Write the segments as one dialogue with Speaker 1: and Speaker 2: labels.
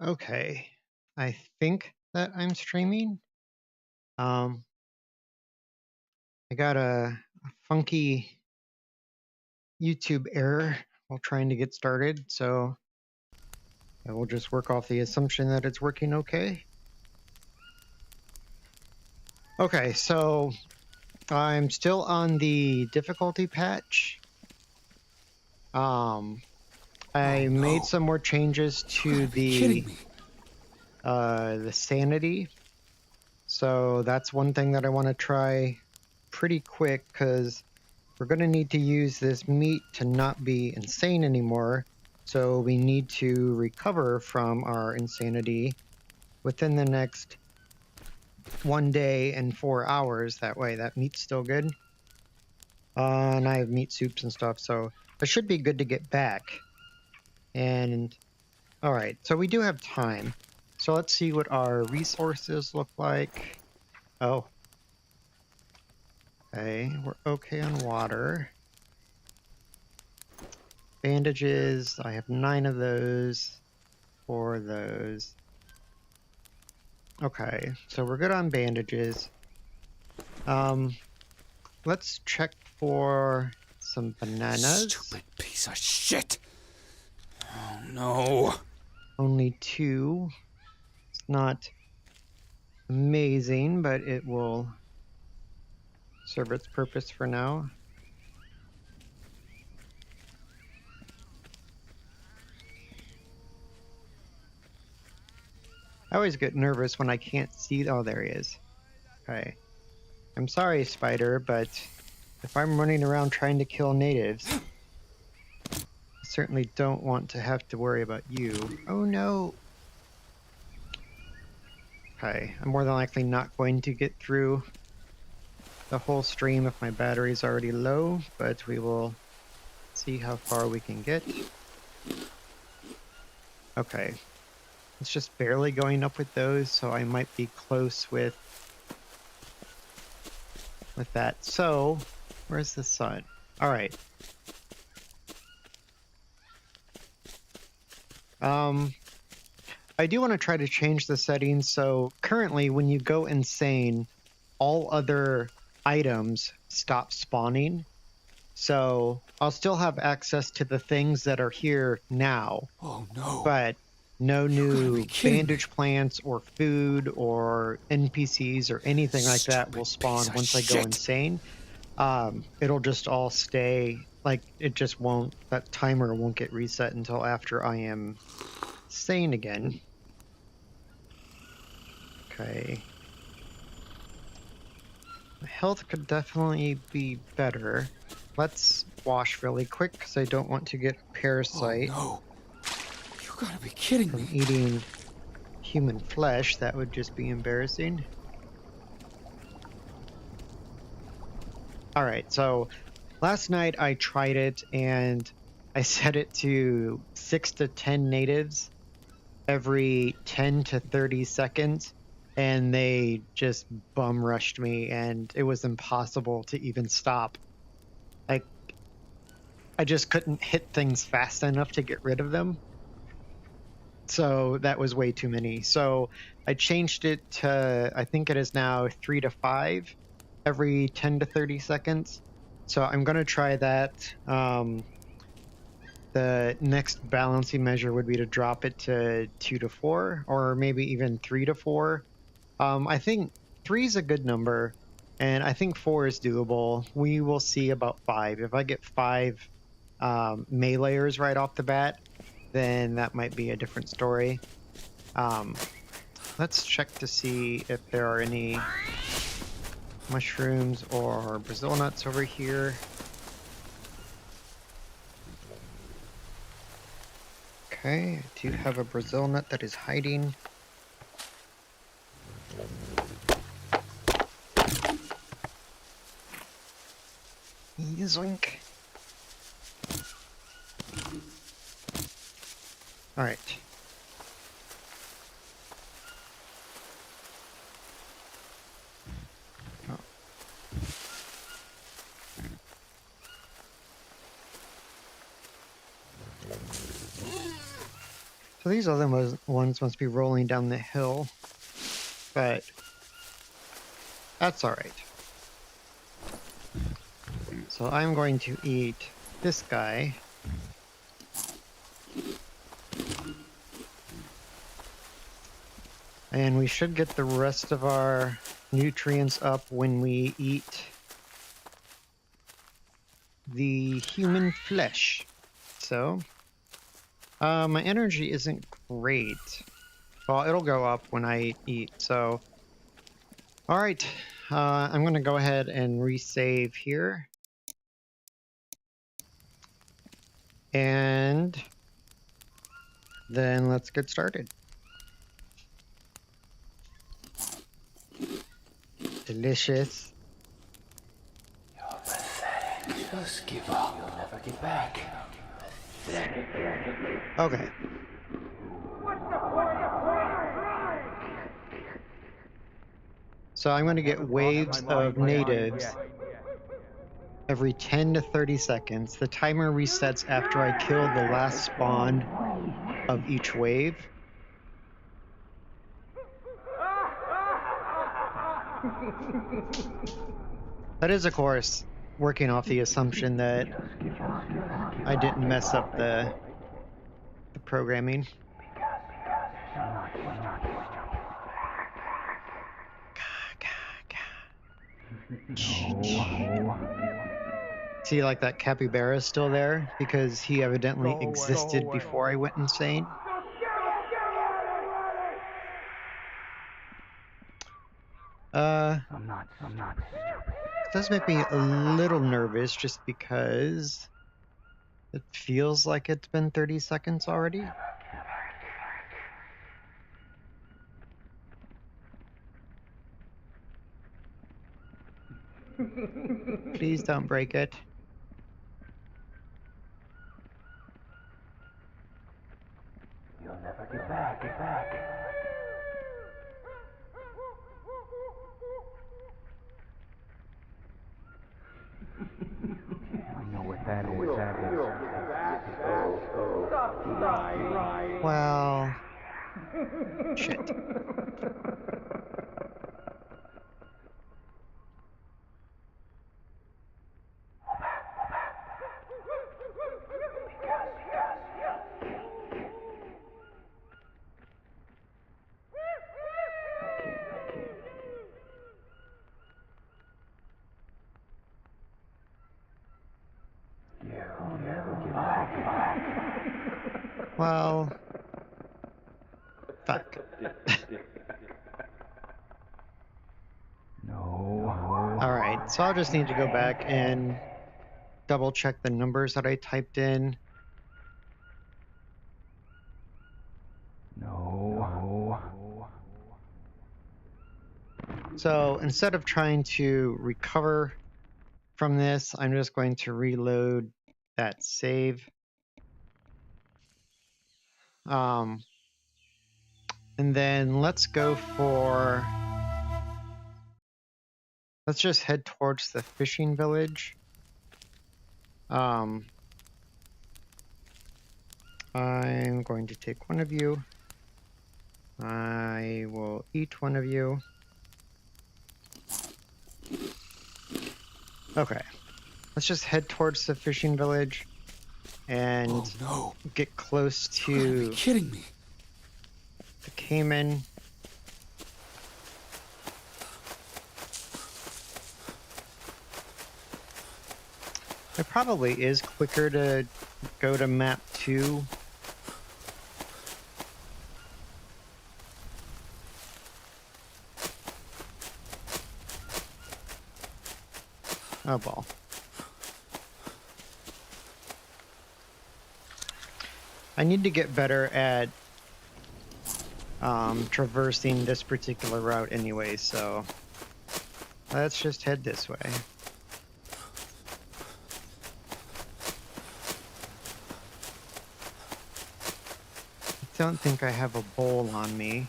Speaker 1: Okay, I think that I'm streaming. Um, I got a funky YouTube error while trying to get started, so I will just work off the assumption that it's working okay. Okay, so I'm still on the difficulty patch. I
Speaker 2: Oh,
Speaker 1: made
Speaker 2: no.
Speaker 1: some more changes
Speaker 2: You
Speaker 1: to
Speaker 2: gotta be kidding me.
Speaker 1: the sanity. So that's one thing that I want to try pretty quick because we're going to need to use this meat to not be insane anymore. So we need to recover from our insanity within the next 1 day and 4 hours. That way, that meat's still good. And I have meat soups and stuff, so I should be good to get back. And all right, so we do have time. So let's see what our resources look like. Oh, okay, we're okay on water. Bandages, I have 9 of those, 4 of those. Okay, so we're good on bandages. Let's check for some bananas.
Speaker 2: Stupid piece of shit. Oh, no.
Speaker 1: Only 2. It's not amazing, but it will serve its purpose for now. I always get nervous when I can't see. Oh, there he is. Okay. I'm sorry, Spider, but if I'm running around trying to kill natives, I certainly don't want to have to worry about you. Oh, no. Okay, I'm more than likely not going to get through the whole stream if my battery's already low, but we will see how far we can get. Okay, it's just barely going up with those, so I might be close with that. So, where's the sun? All right. I do want to try to change the settings. So currently, when you go insane, all other items stop spawning. So I'll still have access to the things that are here now.
Speaker 2: Oh, no.
Speaker 1: But no new bandage
Speaker 2: Me.
Speaker 1: plants or food or NPCs or anything like that will spawn once I go insane. It'll just all stay like it just won't, that timer won't get reset until after I am sane again. Okay. My health could definitely be better. Let's wash really quick because I don't want to get a parasite.
Speaker 2: Oh, no. You gotta be kidding
Speaker 1: from
Speaker 2: me.
Speaker 1: eating human flesh. That would just be embarrassing. All right, so last night I tried it and I set it to 6 to 10 natives every 10 to 30 seconds, and they just bum rushed me, and it was impossible to even stop. Like, I just couldn't hit things fast enough to get rid of them. So that was way too many. So I changed it to, I think it is now 3 to 5 every 10 to 30 seconds. So I'm going to try that. The next balancing measure would be to drop it to 2 to 4, or maybe even 3 to 4. I think 3 is a good number, and I think 4 is doable. We will see about 5. If I get 5 meleeers right off the bat, then that might be a different story. Let's check to see if there are any mushrooms or Brazil nuts over here. Okay, I do have a Brazil nut that is hiding. Zoink. All right. Oh. So these other ones must be rolling down the hill, but that's all right. So I'm going to eat this guy. And we should get the rest of our nutrients up when we eat the human flesh. So, my energy isn't great. Well, it'll go up when I eat, so. Alright, I'm gonna go ahead and resave here. And then let's get started. Delicious.
Speaker 2: You're pathetic. Just give up. You'll never get back.
Speaker 1: Okay. So I'm going to get waves of natives every 10 to 30 seconds. The timer resets after I kill the last spawn of each wave. That is, of course, working off the assumption that I didn't mess up the programming. See, like that capybara is still there because he evidently existed before I went insane.
Speaker 2: I'm not stupid.
Speaker 1: It does make me a little nervous just because it feels like it's been 30 seconds already. Please don't break it.
Speaker 2: You'll never get back. I know what that is.
Speaker 1: Well, shit. Well, fuck.
Speaker 2: No.
Speaker 1: Alright, so I'll just need to go back and double check the numbers that I typed in.
Speaker 2: No.
Speaker 1: So instead of trying to recover from this, I'm just going to reload that save. And then let's just head towards the fishing village. I'm going to take one of you. I will eat one of you. Okay. Let's just head towards the fishing village and get close to
Speaker 2: You gotta be kidding me.
Speaker 1: the caiman. It probably is quicker to go to map 2. Oh, ball. I need to get better at traversing this particular route anyway, so let's just head this way. I don't think I have a bowl on me.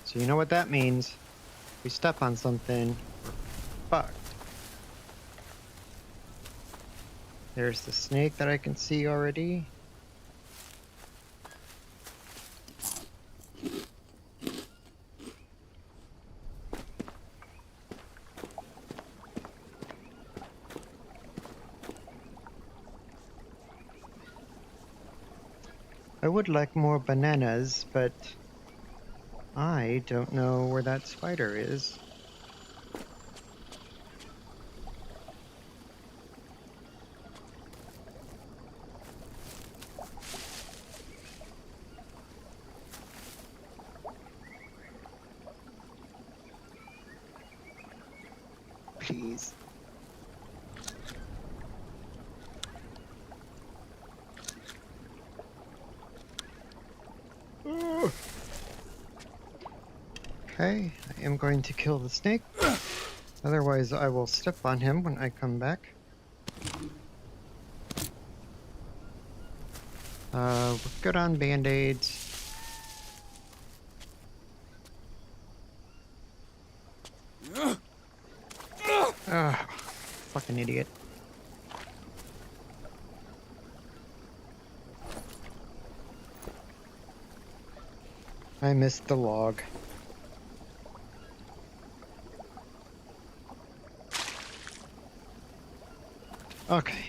Speaker 1: So you know what that means. If we step on something, we're fucked. There's the snake that I can see already. I would like more bananas, but I don't know where that spider is. Please. Ugh. Okay, I am going to kill the snake. Otherwise, I will step on him when I come back. We're good on band-aids. Ugh, fucking idiot. I missed the log. Okay.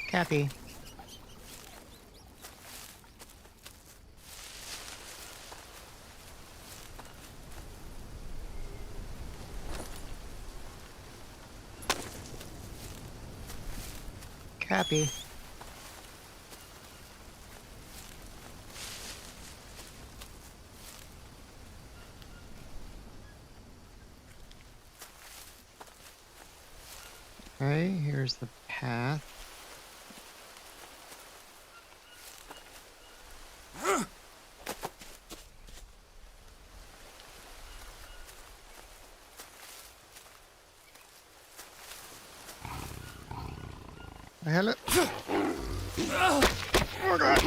Speaker 1: Cappy. Cappy. Okay, here's the path. Hello. Oh god.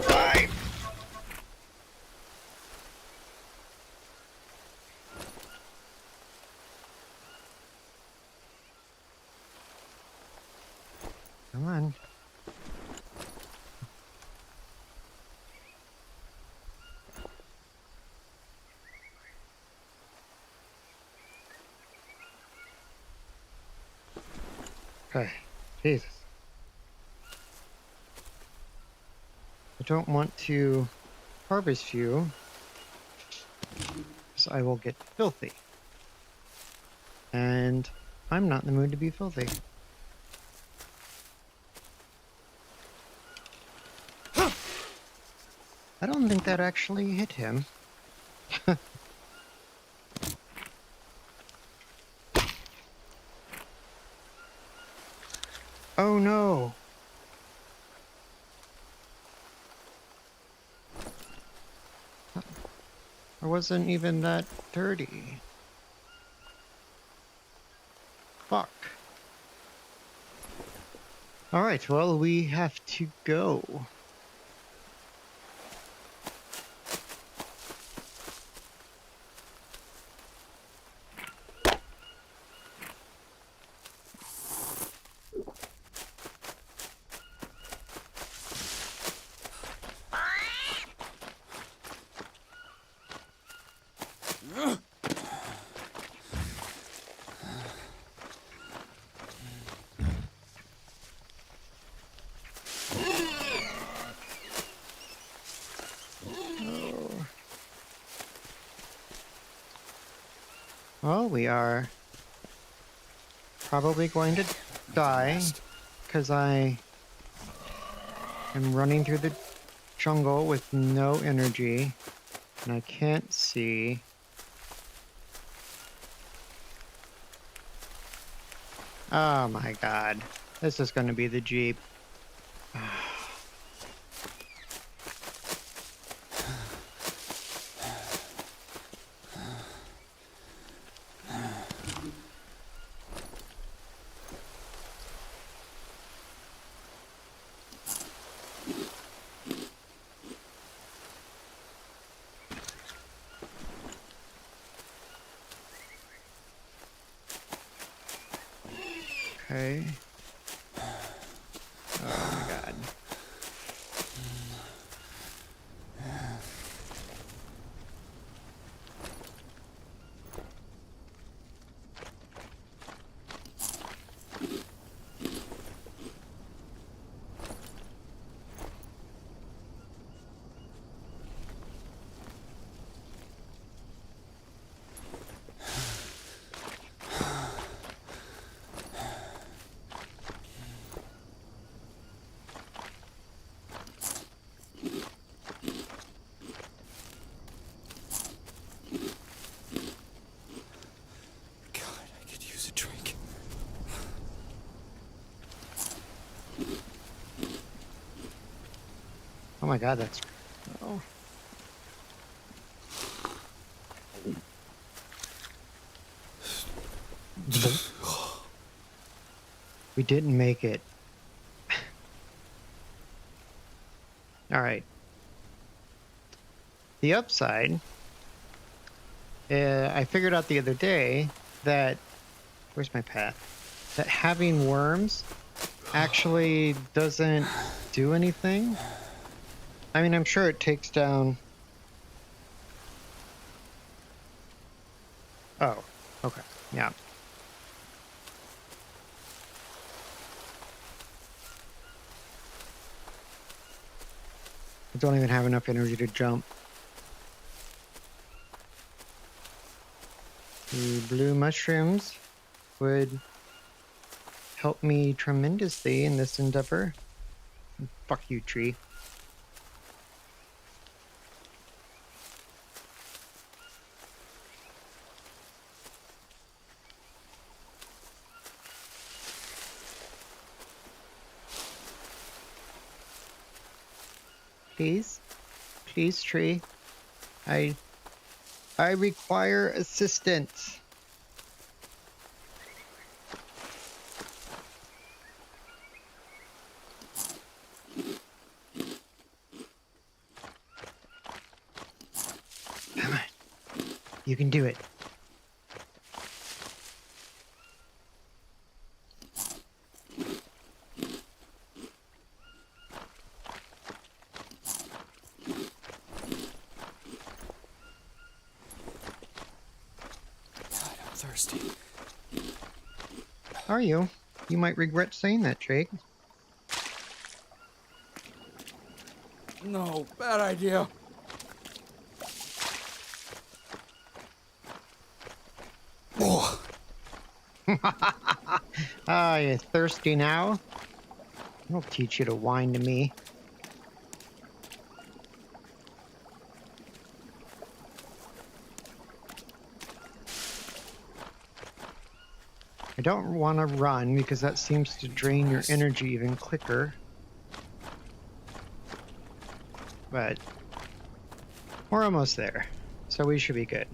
Speaker 1: Die. Come on. Okay. Jesus. I don't want to harvest you, because I will get filthy. And I'm not in the mood to be filthy. I don't think that actually hit him. Oh no! I wasn't even that dirty. Fuck. Alright, well, we have to go. Well, we are probably going to die because I am running through the jungle with no energy and I can't see. Oh my god. This is going to be the Jeep. Okay. Oh my god. Oh my god, that's... Oh. We didn't make it. Alright. The upside, I figured out the other day that... Where's my path? That having worms actually doesn't do anything. I mean, I'm sure it takes down... Oh, okay. Yeah. I don't even have enough energy to jump. The blue mushrooms would help me tremendously in this endeavor. Fuck you, tree. Please? Please, tree. I require assistance. Come on. You can do it.
Speaker 2: Thirsty.
Speaker 1: Are you? You might regret saying that, Jake.
Speaker 2: No, bad idea. Oh.
Speaker 1: Ah, you thirsty now? I'll teach you to whine to me. I don't want to run because that seems to drain your energy even quicker. But we're almost there, so we should be good.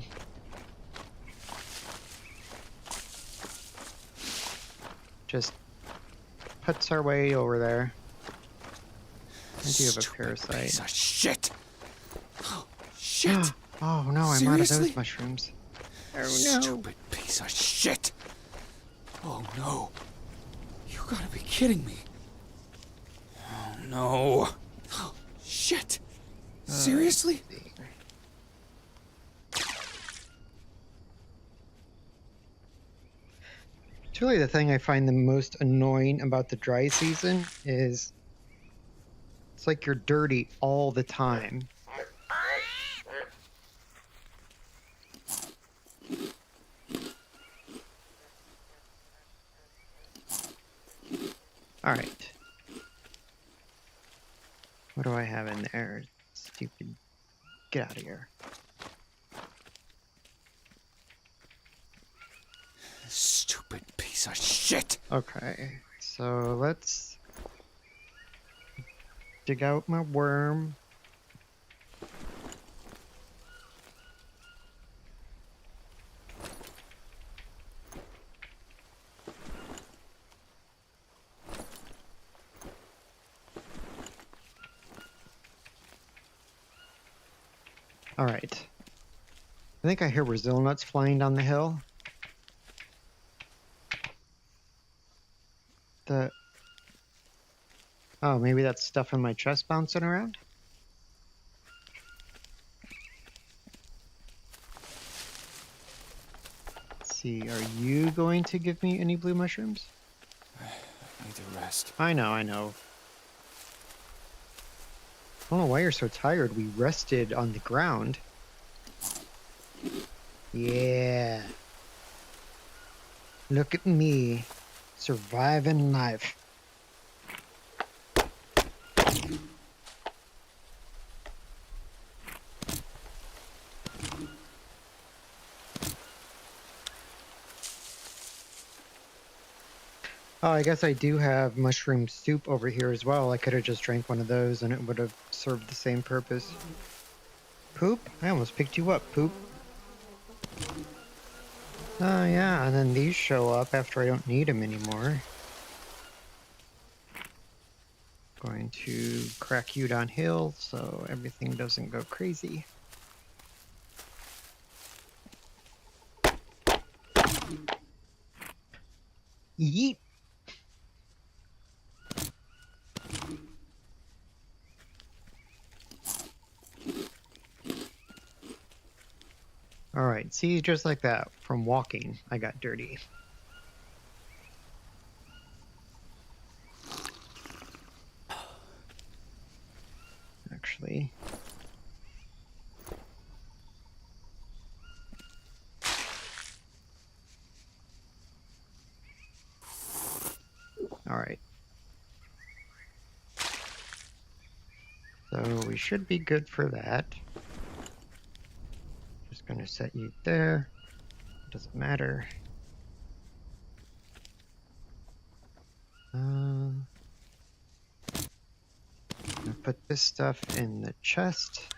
Speaker 1: Just puts our way over there. I do have a parasite.
Speaker 2: Piece of shit. Oh, shit.
Speaker 1: Oh no, I'm out of those mushrooms. Oh no.
Speaker 2: Stupid piece of shit. Oh no. You gotta be kidding me. Oh no. Oh, shit. Seriously?
Speaker 1: It's really the thing I find the most annoying about the dry season is it's like you're dirty all the time. All right. What do I have in there? Stupid. Get out of here.
Speaker 2: Stupid piece of shit.
Speaker 1: Okay, so let's dig out my worm. All right. I think I hear Brazil nuts flying down the hill. Oh, maybe that's stuff in my chest bouncing around? Let's see, are you going to give me any blue mushrooms?
Speaker 2: I need to rest.
Speaker 1: I know. I don't know why you're so tired. We rested on the ground. Yeah. Look at me, surviving life. Oh, I guess I do have mushroom soup over here as well. I could have just drank one of those and it would have served the same purpose. Poop? I almost picked you up, Poop. Oh, yeah, and then these show up after I don't need them anymore. Going to crack you downhill so everything doesn't go crazy. Yeet! Alright, see, just like that, from walking, I got dirty. Actually. Alright. So we should be good for that. Just gonna set you there. Doesn't matter. I'll put this stuff in the chest.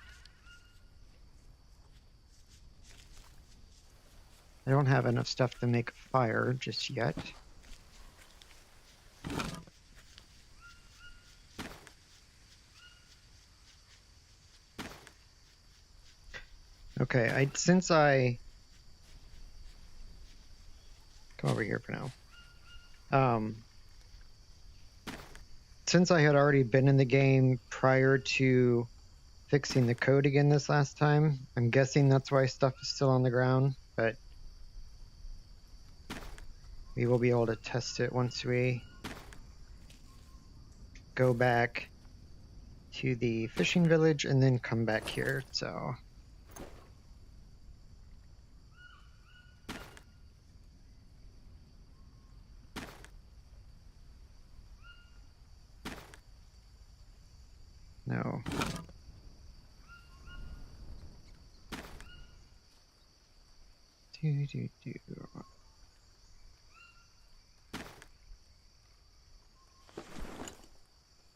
Speaker 1: I don't have enough stuff to make a fire just yet. Okay, since I come over here for now. Since I had already been in the game prior to fixing the code again this last time, I'm guessing that's why stuff is still on the ground, but we will be able to test it once we go back to the fishing village and then come back here, so. No. Do.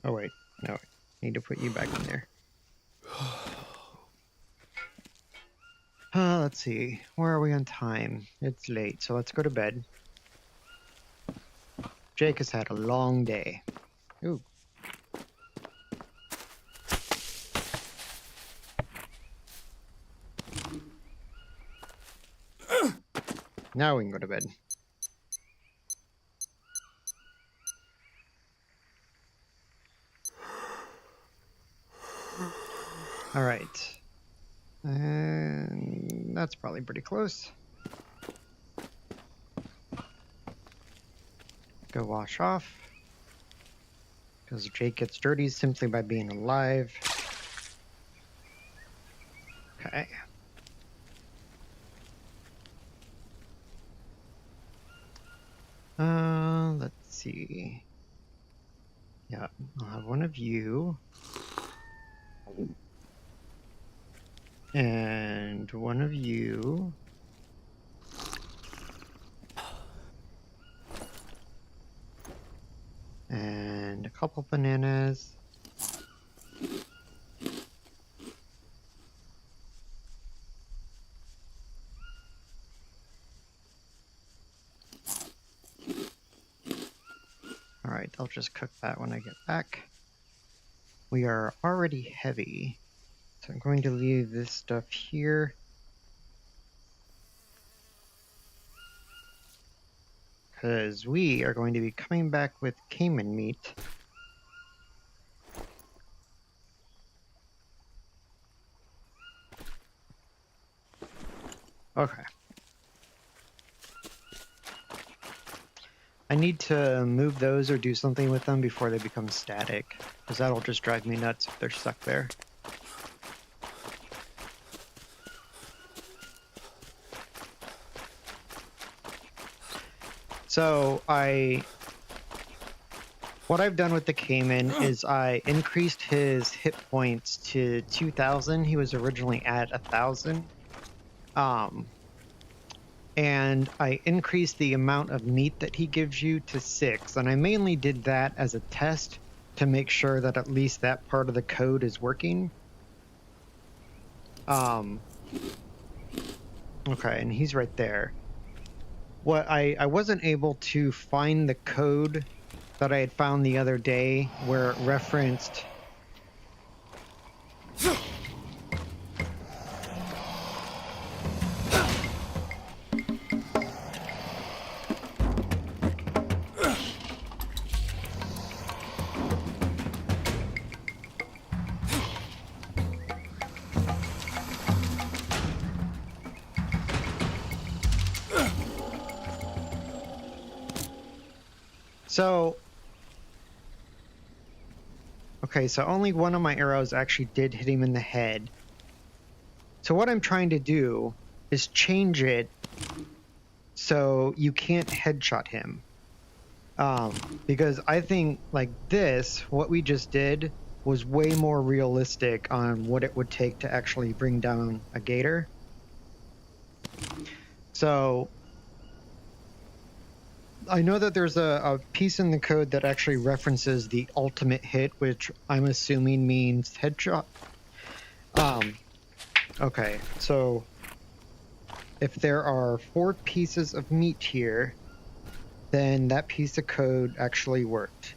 Speaker 1: Oh wait, no. Need to put you back in there. Let's see. Where are we on time? It's late, so let's go to bed. Jake has had a long day. Ooh. Now we can go to bed. All right. And that's probably pretty close. Go wash off. Because Jake gets dirty simply by being alive. Okay. Let's see. Yeah, I'll have one of you. And one of you. And a couple bananas. Alright, I'll just cook that when I get back. We are already heavy, so I'm going to leave this stuff here. Because we are going to be coming back with caiman meat. Okay. I need to move those or do something with them before they become static, because that'll just drive me nuts if they're stuck there. So what I've done with the caiman is I increased his hit points to 2,000. He was originally at 1,000. and I increased the amount of meat that he gives you to 6. And I mainly did that as a test to make sure that at least that part of the code is working. Okay, and he's right there. What I wasn't able to find the code that I had found the other day where it referenced so okay, so only one of my arrows actually did hit him in the head. So what I'm trying to do is change it so you can't headshot him. Because I think like this, what we just did was way more realistic on what it would take to actually bring down a gator. So I know that there's a piece in the code that actually references the ultimate hit, which I'm assuming means headshot. Okay, so if there are 4 pieces of meat here, then that piece of code actually worked.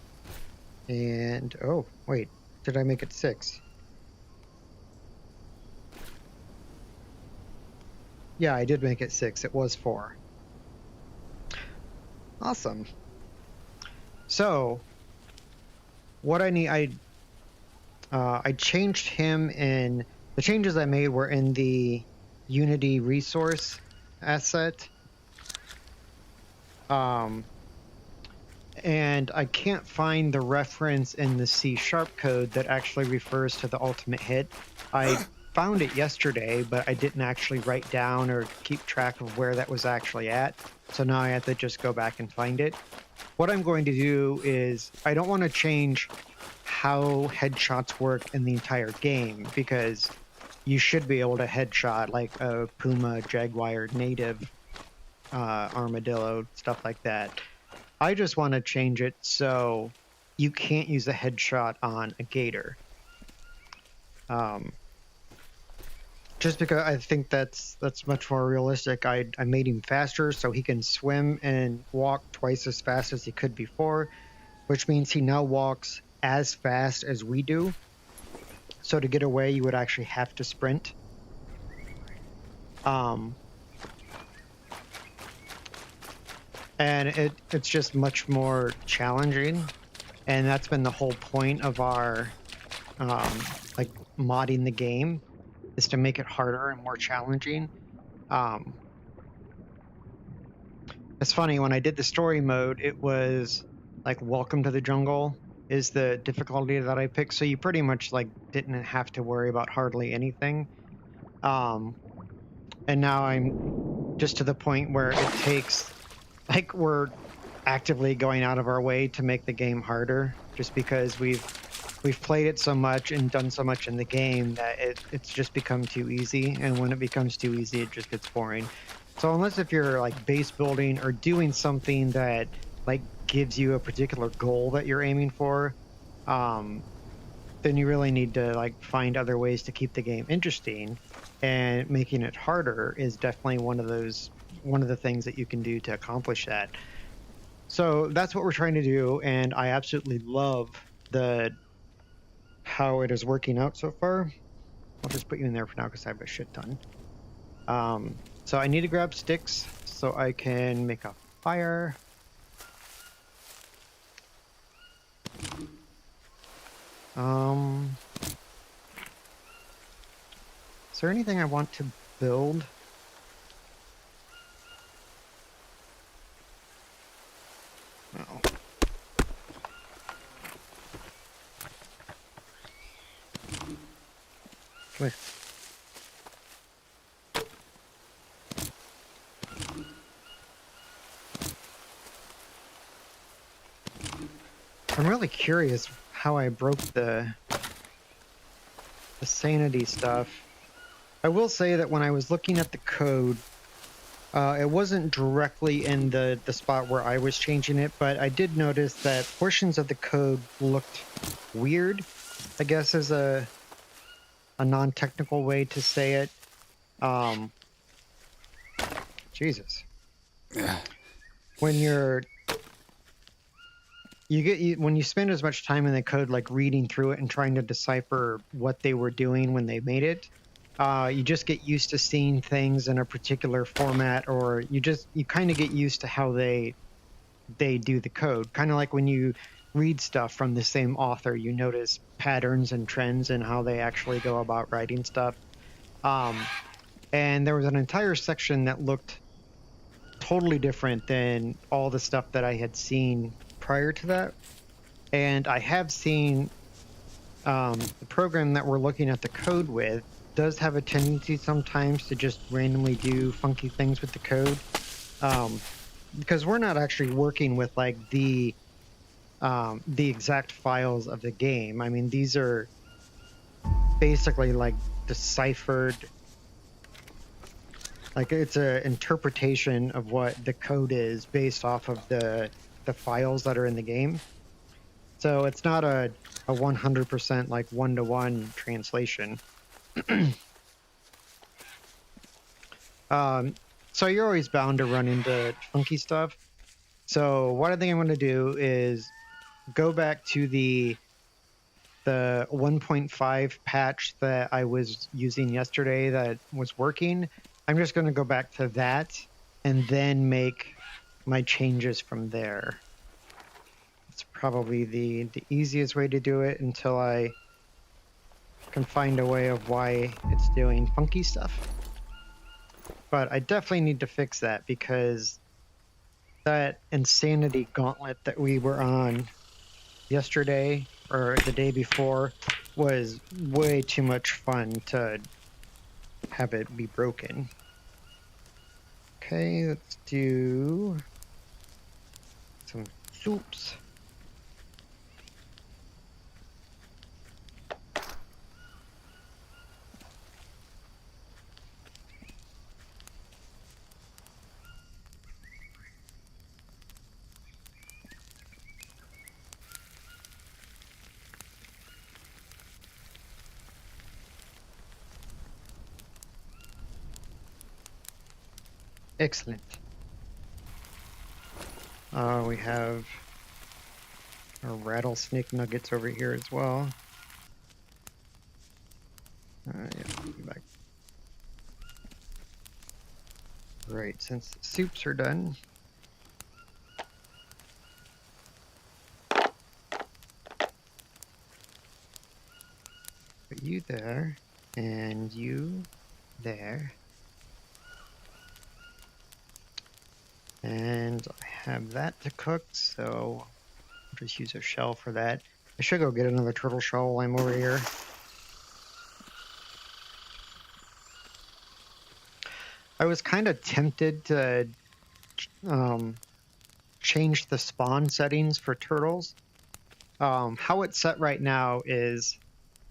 Speaker 1: And, oh, wait, did I make it 6? Yeah, I did make it 6. It was 4. Awesome. So, what I need, I changed him in, the changes I made were in the Unity resource asset. And I can't find the reference in the C# code that actually refers to the ultimate hit. I found it yesterday, but I didn't actually write down or keep track of where that was actually at. So now I have to just go back and find it. What I'm going to do is, I don't want to change how headshots work in the entire game, because you should be able to headshot like a puma, jaguar, native, armadillo, stuff like that. I just want to change it so you can't use a headshot on a gator. Just because I think that's much more realistic. I made him faster so he can swim and walk twice as fast as he could before, which means he now walks as fast as we do. So to get away, you would actually have to sprint. And it's just much more challenging, and that's been the whole point of our like modding the game, is to make it harder and more challenging. It's funny, when I did the story mode, it was like Welcome to the Jungle is the difficulty that I picked, so you pretty much like didn't have to worry about hardly anything. And now I'm just to the point where it takes, like, we're actively going out of our way to make the game harder, just because we've played it so much and done so much in the game that it's just become too easy, and when it becomes too easy, it just gets boring. So unless if you're like base building or doing something that like gives you a particular goal that you're aiming for, then you really need to like find other ways to keep the game interesting, and making it harder is definitely one of the things that you can do to accomplish that. So that's what we're trying to do, and I absolutely love how it is working out so far. I'll just put you in there for now because I have a shit ton. So I need to grab sticks so I can make a fire. Is there anything I want to build? No. Come here. I'm really curious how I broke the sanity stuff. I will say that when I was looking at the code, It wasn't directly in the spot where I was changing it, but I did notice that portions of the code looked weird, I guess is a non-technical way to say it. Jesus. When when you spend as much time in the code like reading through it and trying to decipher what they were doing when they made it, you just get used to seeing things in a particular format, or you kind of get used to how they do the code. Kind of like when you read stuff from the same author, you notice patterns and trends in how they actually go about writing stuff. And there was an entire section that looked totally different than all the stuff that I had seen prior to that. And I have seen the program that we're looking at the code with does have a tendency sometimes to just randomly do funky things with the code. Because we're not actually working with like the exact files of the game. I mean, these are basically like deciphered, like it's an interpretation of what the code is based off of the files that are in the game. So it's not a 100% like one-to-one translation. So you're always bound to run into funky stuff. So what I think I'm going to do is go back to the 1.5 patch that I was using yesterday that was working. I'm just going to go back to that and then make my changes from there. It's probably the easiest way to do it until I can find a way of why it's doing funky stuff. But I definitely need to fix that, because that insanity gauntlet that we were on yesterday or the day before was way too much fun to have it be broken. Okay, let's do some soups. Excellent. We have our rattlesnake nuggets over here as well. Yeah, get back. Right, since the soups are done. Put you there, and you there. And I have that to cook, so I'll just use a shell for that. I should go get another turtle shell while I'm over here. I was kind of tempted to change the spawn settings for turtles. How it's set right now is,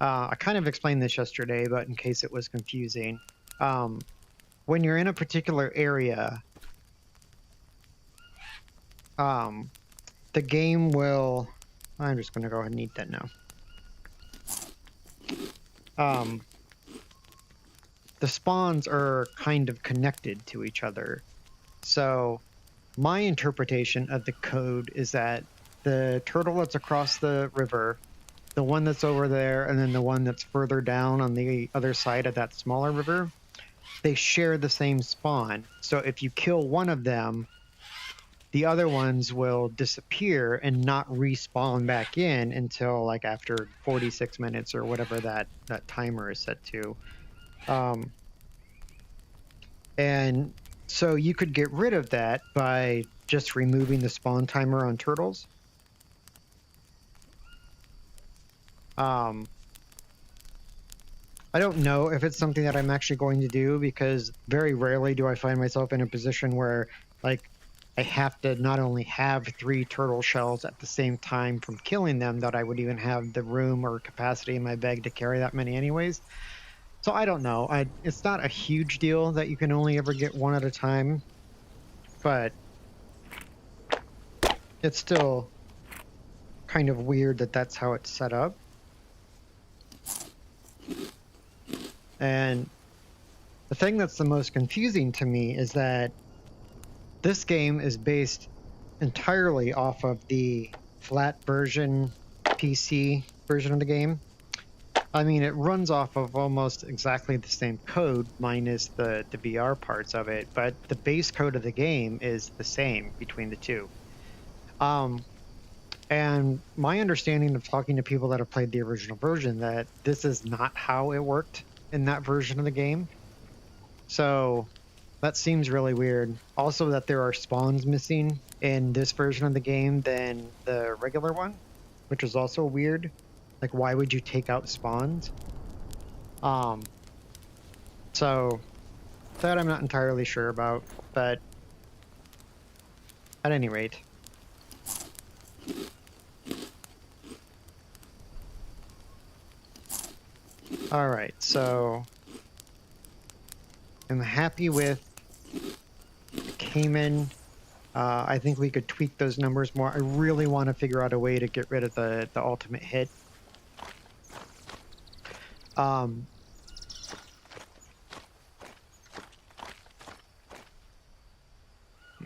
Speaker 1: I kind of explained this yesterday, but in case it was confusing, when you're in a particular area, the game will, I'm just going to go ahead and eat that now. The spawns are kind of connected to each other. So my interpretation of the code is that the turtle that's across the river, the one that's over there, and then the one that's further down on the other side of that smaller river, they share the same spawn. So if you kill one of them, the other ones will disappear and not respawn back in until like after 46 minutes or whatever that timer is set to. And so you could get rid of that by just removing the spawn timer on turtles. I don't know if it's something that I'm actually going to do, because very rarely do I find myself in a position where like I have to not only have 3 turtle shells at the same time from killing them, that I would even have the room or capacity in my bag to carry that many anyways. So I don't know. It's not a huge deal that you can only ever get one at a time, but it's still kind of weird that that's how it's set up. And the thing that's the most confusing to me is that this game is based entirely off of the flat version PC version of the game. I mean, it runs off of almost exactly the same code minus the VR parts of it, but the base code of the game is the same between the two. And my understanding of talking to people that have played the original version, that this is not how it worked in that version of the game. So that seems really weird. Also, that there are spawns missing in this version of the game than the regular one, which is also weird. Like, why would you take out spawns? So that I'm not entirely sure about, but at any rate. All right, so I'm happy with the caiman. I think we could tweak those numbers more. I really want to figure out a way to get rid of the ultimate hit.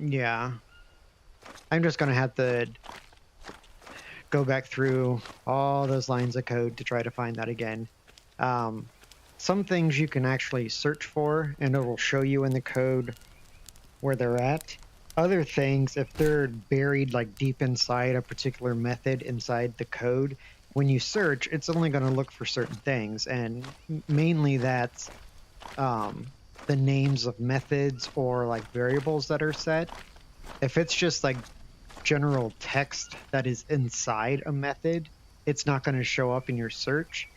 Speaker 1: Yeah. I'm just going to have to go back through all those lines of code to try to find that again. Some things you can actually search for, and it will show you in the code where they're at. Other things, if they're buried like deep inside a particular method inside the code, when you search, it's only going to look for certain things, and mainly that's the names of methods or like variables that are set. If it's just like general text that is inside a method, it's not going to show up in your search.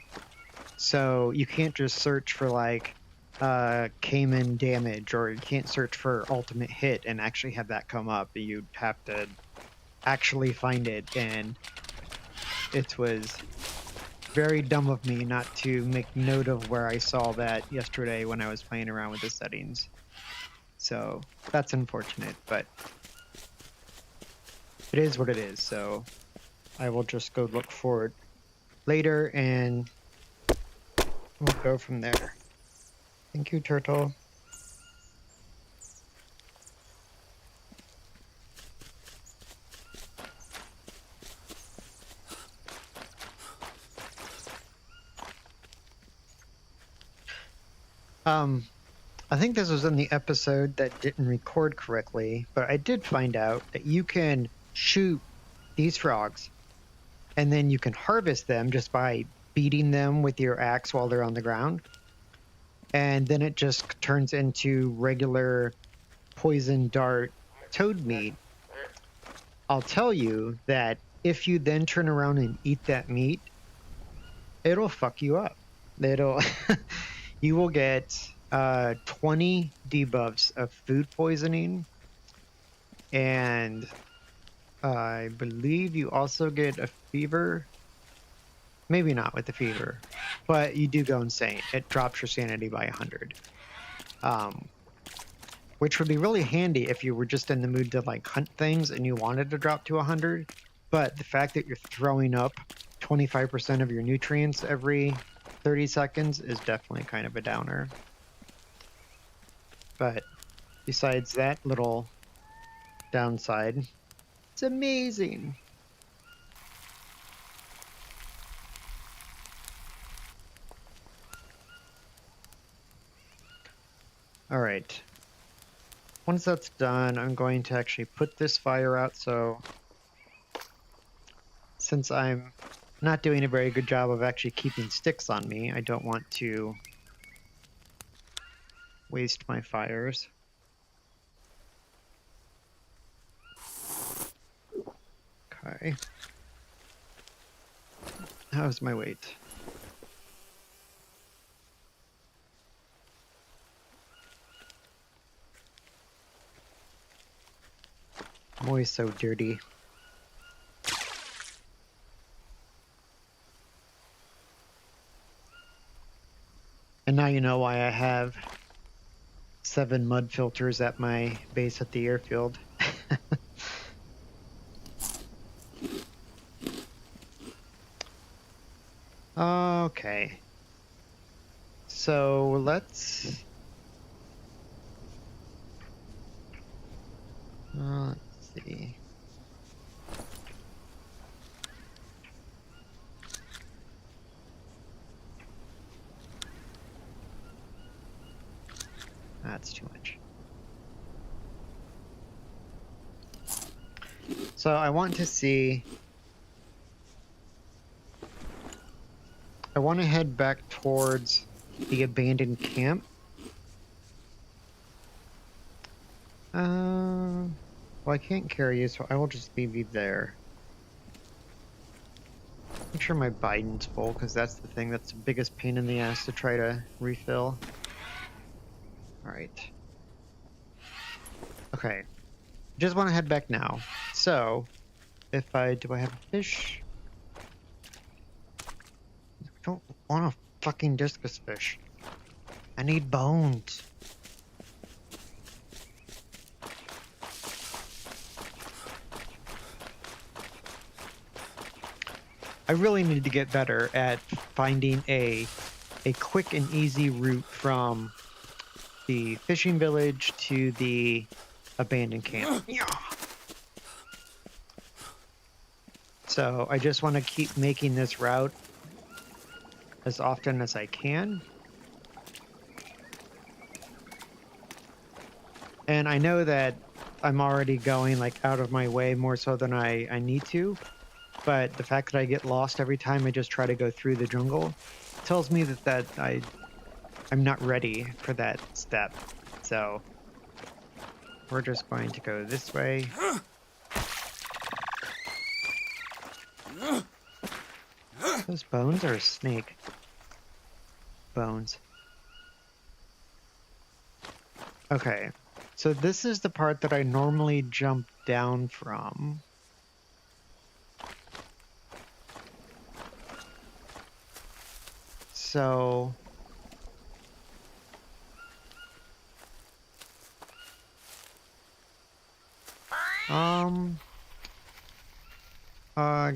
Speaker 1: So you can't just search for like caiman damage, or you can't search for ultimate hit and actually have that come up. You'd have to actually find it, and it was very dumb of me not to make note of where I saw that yesterday when I was playing around with the settings. So that's unfortunate, but it is what it is. So I will just go look for it later, and we'll go from there. Thank you, Turtle. I think this was in the episode that didn't record correctly, but I did find out that you can shoot these frogs, and then you can harvest them just by beating them with your axe while they're on the ground. And then it just turns into regular poison dart toad meat. I'll tell you that if you then turn around and eat that meat, it'll fuck you up. It'll you will get 20 debuffs of food poisoning, and I believe you also get a fever. Maybe not with the fever, but you do go insane. It drops your sanity by 100, which would be really handy if you were just in the mood to like hunt things and you wanted to drop to 100. But the fact that you're throwing up 25% of your nutrients every 30 seconds is definitely kind of a downer. But besides that little downside, it's amazing. All right. Once that's done, I'm going to actually put this fire out. So since I'm not doing a very good job of actually keeping sticks on me, I don't want to waste my fires. Okay. How's my weight? I'm always so dirty. And now you know why I have 7 mud filters at my base at the airfield. Okay. So let's see. That's too much. So I want to see. I want to head back towards the abandoned camp. Well, I can't carry you, so I will just leave you there. Make sure my Biden's full, because that's the thing that's the biggest pain in the ass to try to refill. Alright. Okay. Just want to head back now. So, do I have a fish? I don't want a fucking discus fish. I need bones. I really need to get better at finding a quick and easy route from the fishing village to the abandoned camp. So I just want to keep making this route as often as I can. And I know that I'm already going like out of my way more so than I need to. But the fact that I get lost every time I just try to go through the jungle tells me that I'm not ready for that step. So we're just going to go this way. Those bones are a snake. Bones. Okay, so this is the part that I normally jump down from. So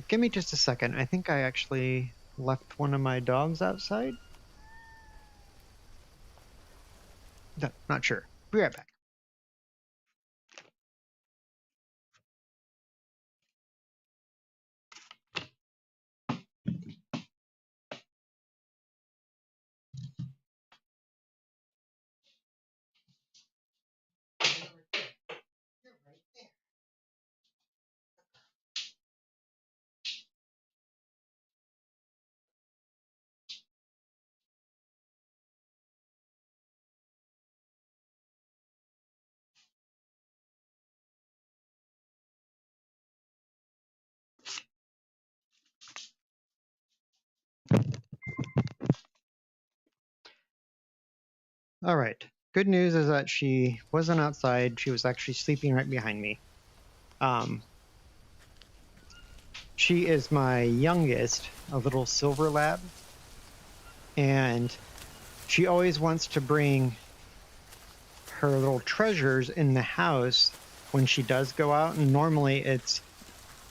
Speaker 1: give me just a second. I think I actually left one of my dogs outside. No, not sure. Be right back. All right. Good news is that she wasn't outside. She was actually sleeping right behind me. She is my youngest, a little silver lab, and she always wants to bring her little treasures in the house when she does go out, and normally it's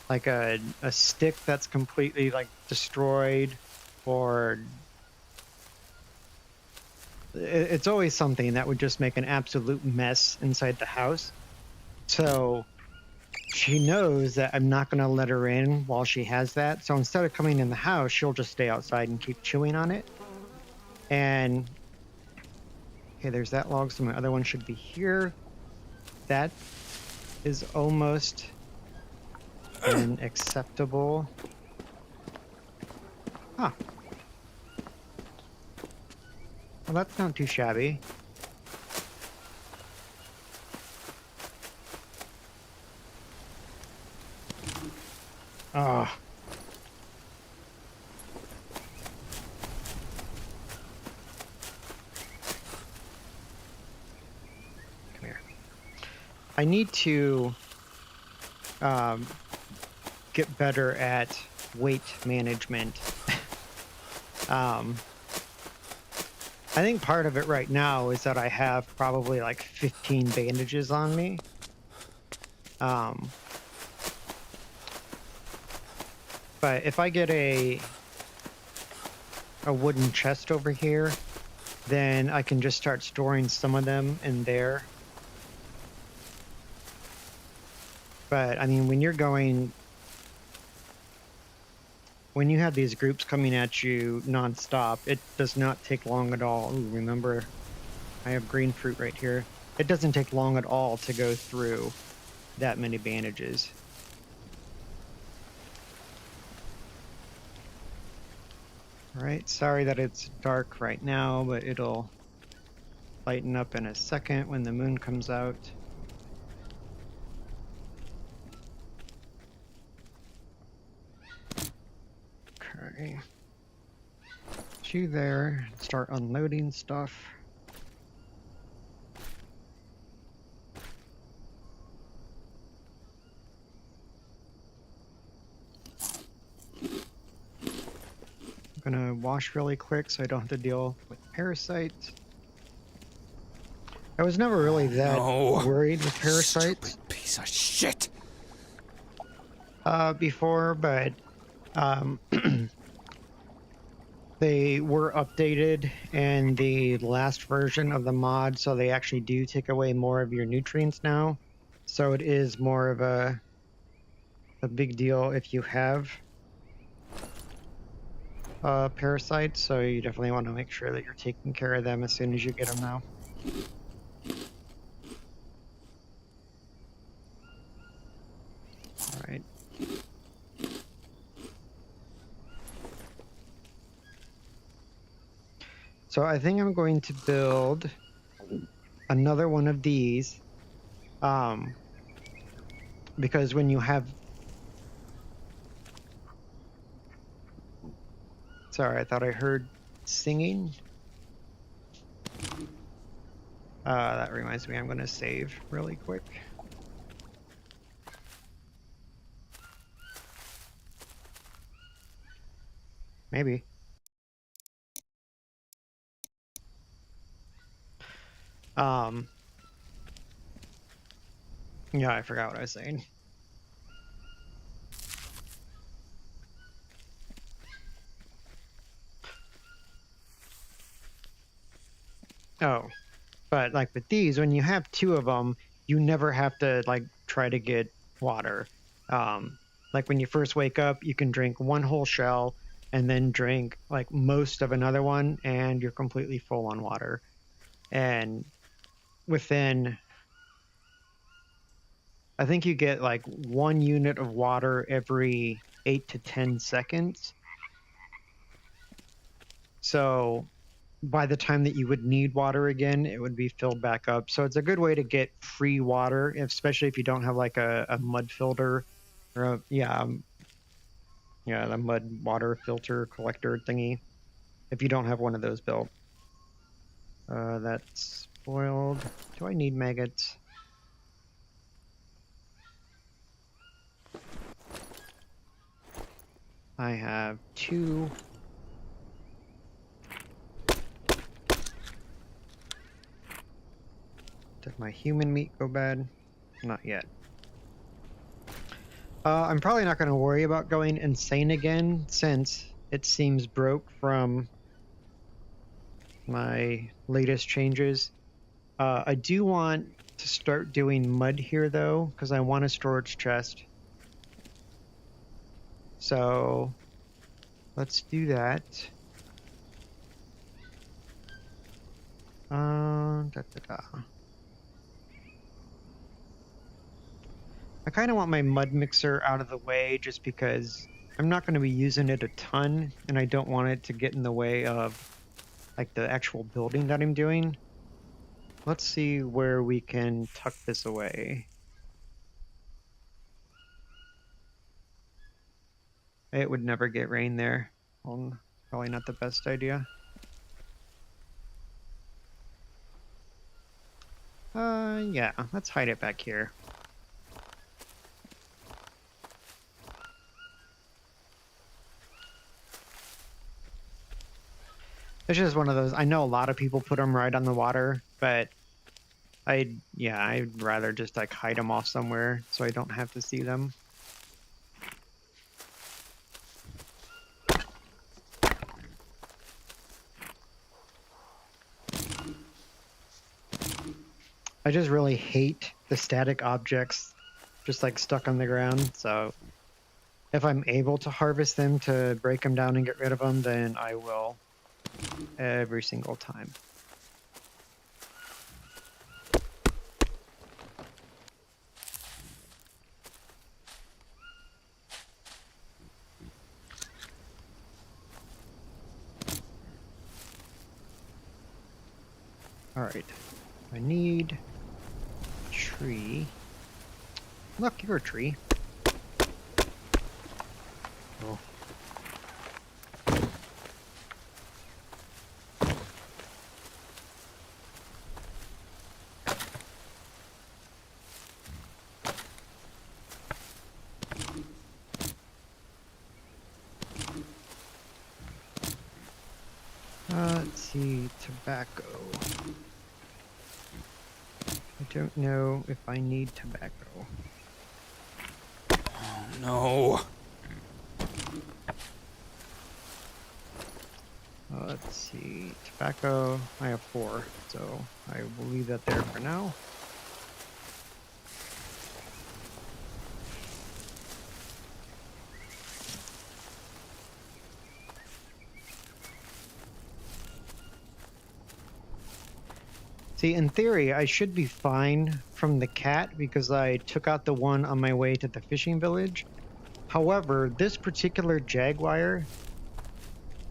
Speaker 1: like a stick that's completely like destroyed, or it's always something that would just make an absolute mess inside the house. So she knows that I'm not going to let her in while she has that. So instead of coming in the house, she'll just stay outside and keep chewing on it. And okay, there's that log. So my other one should be here. That is almost an acceptable. Huh. Well, that's not too shabby. Ah. Come here. I need to get better at weight management. I think part of it right now is that I have probably like 15 bandages on me. But if I get a wooden chest over here, then I can just start storing some of them in there. But I mean, when you have these groups coming at you nonstop, it does not take long at all. Ooh, remember, I have green fruit right here. It doesn't take long at all to go through that many bandages. All right, sorry that it's dark right now, but it'll lighten up in a second when the moon comes out. Okay. You there, start unloading stuff. I'm gonna wash really quick so I don't have to deal with parasites. I was never really that worried with parasites.
Speaker 2: Stupid piece of shit.
Speaker 1: Before, but they were updated in the last version of the mod, so they actually do take away more of your nutrients now. So it is more of a big deal if you have parasites, so you definitely want to make sure that you're taking care of them as soon as you get them now. All right. So I think I'm going to build another one of these, because when you have... Sorry, I thought I heard singing. That reminds me, I'm going to save really quick. Maybe. Yeah, I forgot what I was saying. Oh, but like with these, when you have two of them, you never have to like try to get water. Like when you first wake up, you can drink one whole shell and then drink like most of another one, and you're completely full on water. And within, I think you get like 1 unit of water every 8 to 10 seconds. So by the time that you would need water again, it would be filled back up. So it's a good way to get free water, especially if you don't have like a mud filter or the mud water filter collector thingy. If you don't have one of those built. That's spoiled. Do I need maggots? I have 2. Did my human meat go bad? Not yet. I'm probably not going to worry about going insane again since it seems broke from my latest changes. I do want to start doing mud here though, because I want a storage chest. So let's do that. I kind of want my mud mixer out of the way just because I'm not going to be using it a ton, and I don't want it to get in the way of like the actual building that I'm doing. Let's see where we can tuck this away. It would never get rain there. Well, probably not the best idea. Yeah, let's hide it back here. It's just one of those. I know a lot of people put them right on the water, but I'd rather just like hide them off somewhere so I don't have to see them. I just really hate the static objects just like stuck on the ground. So if I'm able to harvest them to break them down and get rid of them, then I will every single time. All right, I need a tree. Look, you're a tree. Oh. Let's see, tobacco. I don't know if I need tobacco.
Speaker 2: Oh, no.
Speaker 1: Let's see, tobacco, I have 4, so I will leave that there for now. See, in theory, I should be fine from the cat because I took out the one on my way to the fishing village. However, this particular jaguar,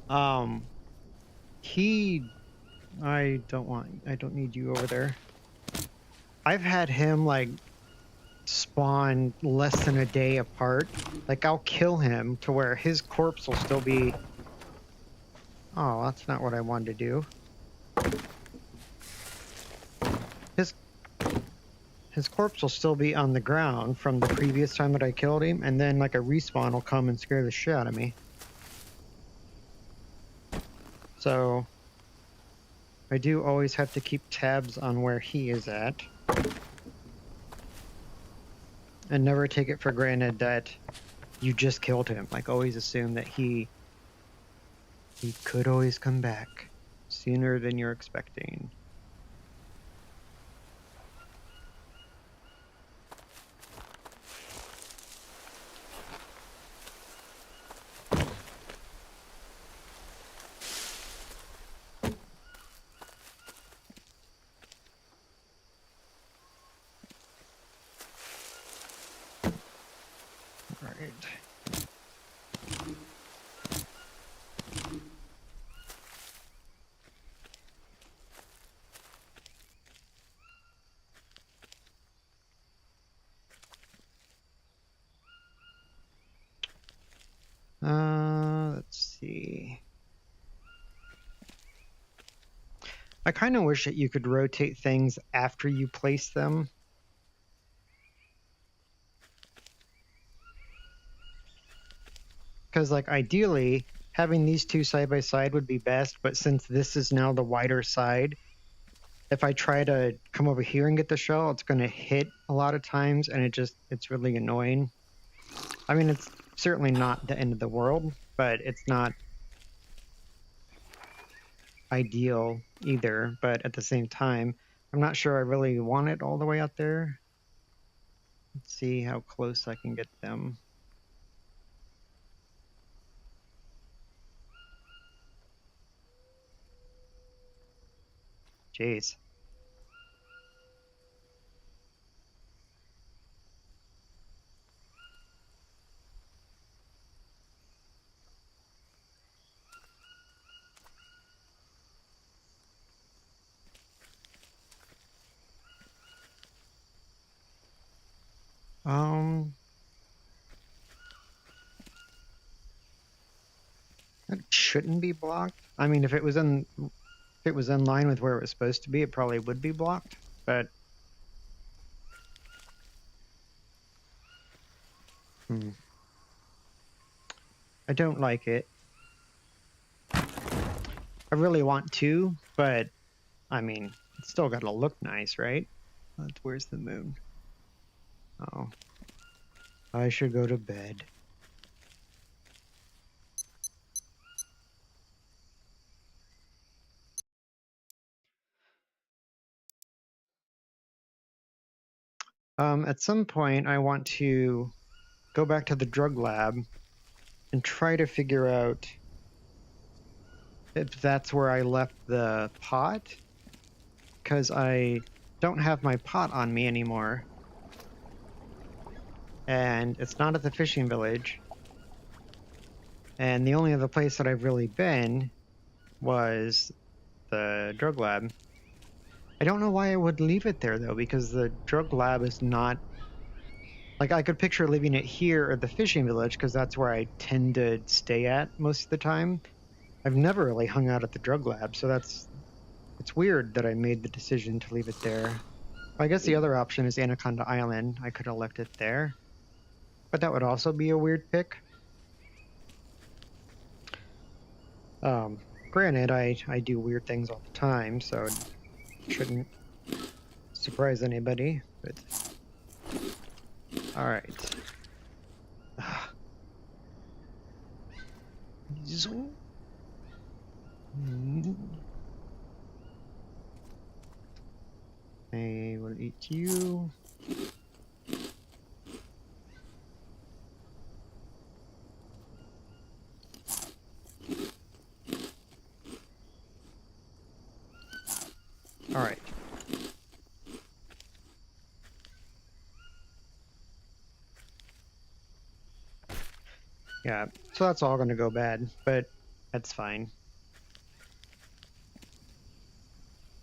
Speaker 1: I don't need you over there. I've had him like spawn less than a day apart. Like I'll kill him to where his corpse will still be. Oh, that's not what I wanted to do. His corpse will still be on the ground from the previous time that I killed him, and then like a respawn will come and scare the shit out of me. So I do always have to keep tabs on where he is at. And never take it for granted that you just killed him. Like always assume that he could always come back sooner than you're expecting. All right. Let's see. I kind of wish that you could rotate things after you place them. Because like ideally, having these two side by side would be best, but since this is now the wider side, if I try to come over here and get the shell, it's going to hit a lot of times, and it's really annoying. I mean, it's certainly not the end of the world, but it's not ideal either. But at the same time, I'm not sure I really want it all the way out there. Let's see how close I can get them. Jeez. That shouldn't be blocked. I mean, if it was in line with where it was supposed to be, it probably would be blocked, but I don't like it. I really want to, but I mean, it's still got to look nice, right? Where's the moon? Oh, I should go to bed. At some point, I want to go back to the drug lab and try to figure out if that's where I left the pot, because I don't have my pot on me anymore. And it's not at the fishing village. And the only other place that I've really been was the drug lab. I don't know why I would leave it there, though, because the drug lab is not... Like, I could picture leaving it here at the fishing village, because that's where I tend to stay at most of the time. I've never really hung out at the drug lab, so it's weird that I made the decision to leave it there. I guess the other option is Anaconda Island. I could have left it there. But that would also be a weird pick. Granted, I do weird things all the time, so it shouldn't surprise anybody, but... Alright. I will eat you. Alright. Yeah, so that's all gonna go bad, but that's fine.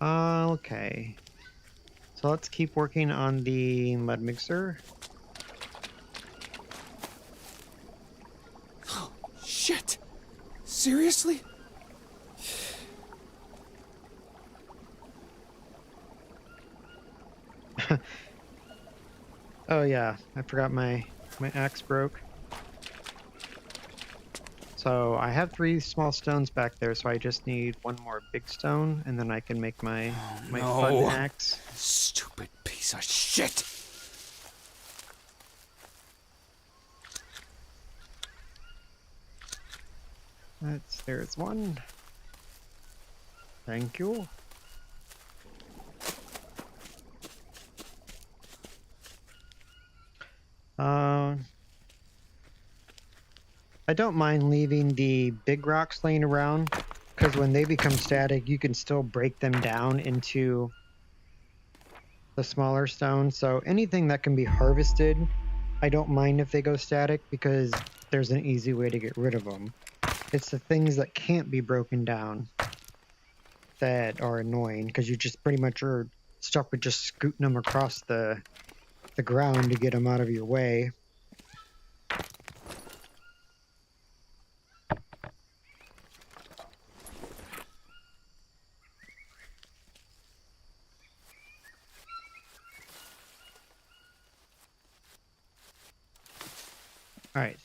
Speaker 1: Okay. So let's keep working on the mud mixer.
Speaker 2: Oh, shit! Seriously?
Speaker 1: Oh yeah, I forgot my axe broke. So I have 3 small stones back there, so I just need 1 more big stone, and then I can make my fun axe.
Speaker 2: Stupid piece of shit!
Speaker 1: There's 1. Thank you. I don't mind leaving the big rocks laying around, because when they become static, you can still break them down into the smaller stones. So anything that can be harvested, I don't mind if they go static, because there's an easy way to get rid of them. It's the things that can't be broken down that are annoying, because you just pretty much are stuck with just scooting them across the ground to get them out of your way. All right.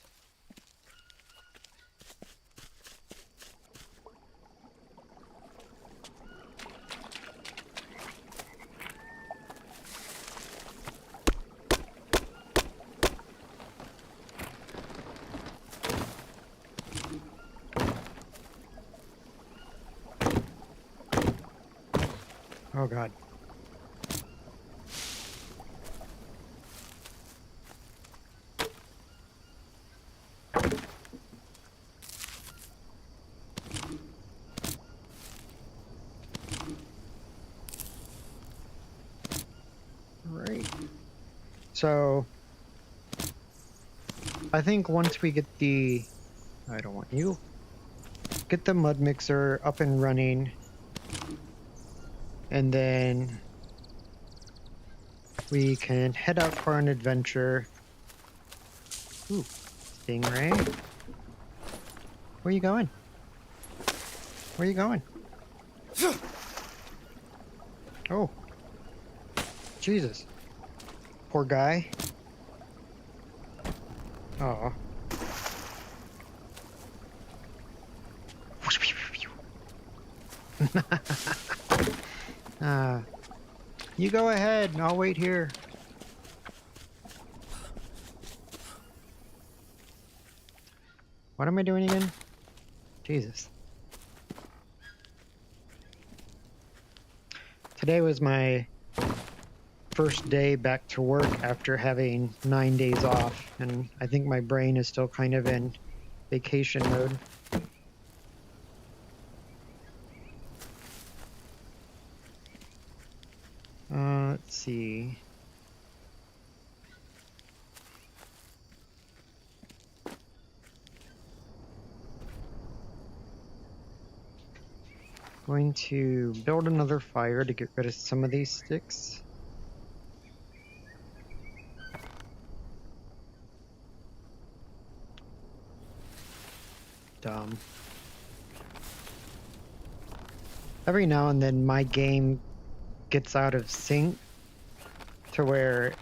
Speaker 1: Oh God. Right. So I think once we get the... I don't want you. Get the mud mixer up and running, and then we can head out for an adventure. Ooh, stingray. Where are you going? Where are you going? Oh. Jesus. Poor guy. Oh. You go ahead and I'll wait here. What am I doing again? Jesus. Today was my first day back to work after having 9 days off, and I think my brain is still kind of in vacation mode. Let's see. Going to build another fire to get rid of some of these sticks. Dumb. Every now and then my game gets out of sync to where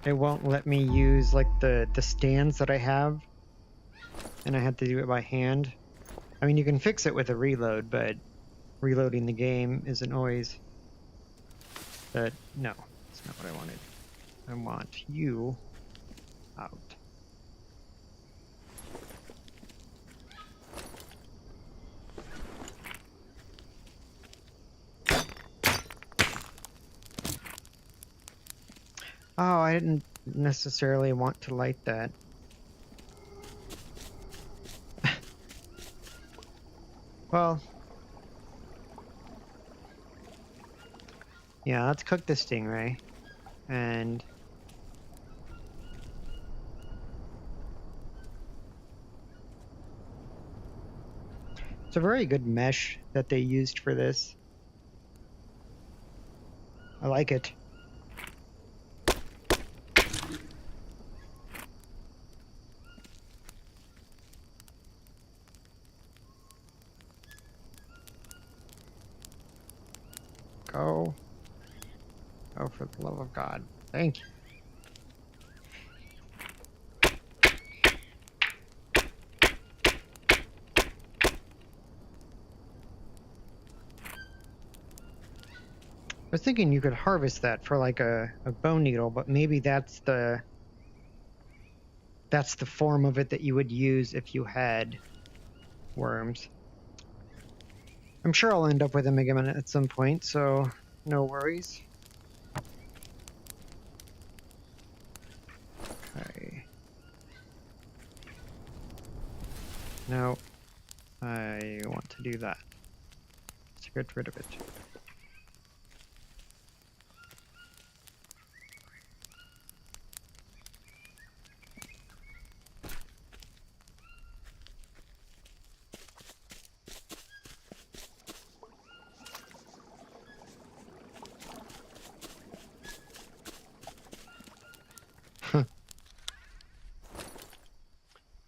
Speaker 1: it won't let me use like the stands that I have, and I have to do it by hand. I mean, you can fix it with a reload, but reloading the game isn't always. But no, that's not what I wanted. I want you out. Oh, I didn't necessarily want to light that. Well, yeah, let's cook the stingray. And it's a very good mesh that they used for this. I like it. Go. Oh, for the love of God. Thank you. I was thinking you could harvest that for like a bone needle, but maybe that's the form of it that you would use if you had worms. I'm sure I'll end up with them again at some point, so no worries. Okay. No, I want to do that. Let's get rid of it.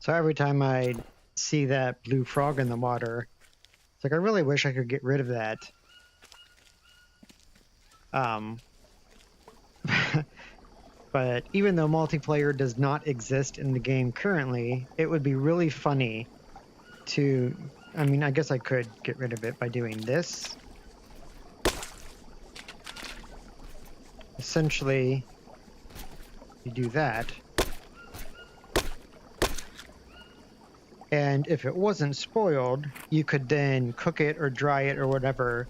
Speaker 1: So every time I see that blue frog in the water, it's like I really wish I could get rid of that. But even though multiplayer does not exist in the game currently, it would be really funny to... I mean, I guess I could get rid of it by doing this. Essentially, you do that. And if it wasn't spoiled, you could then cook it or dry it or whatever.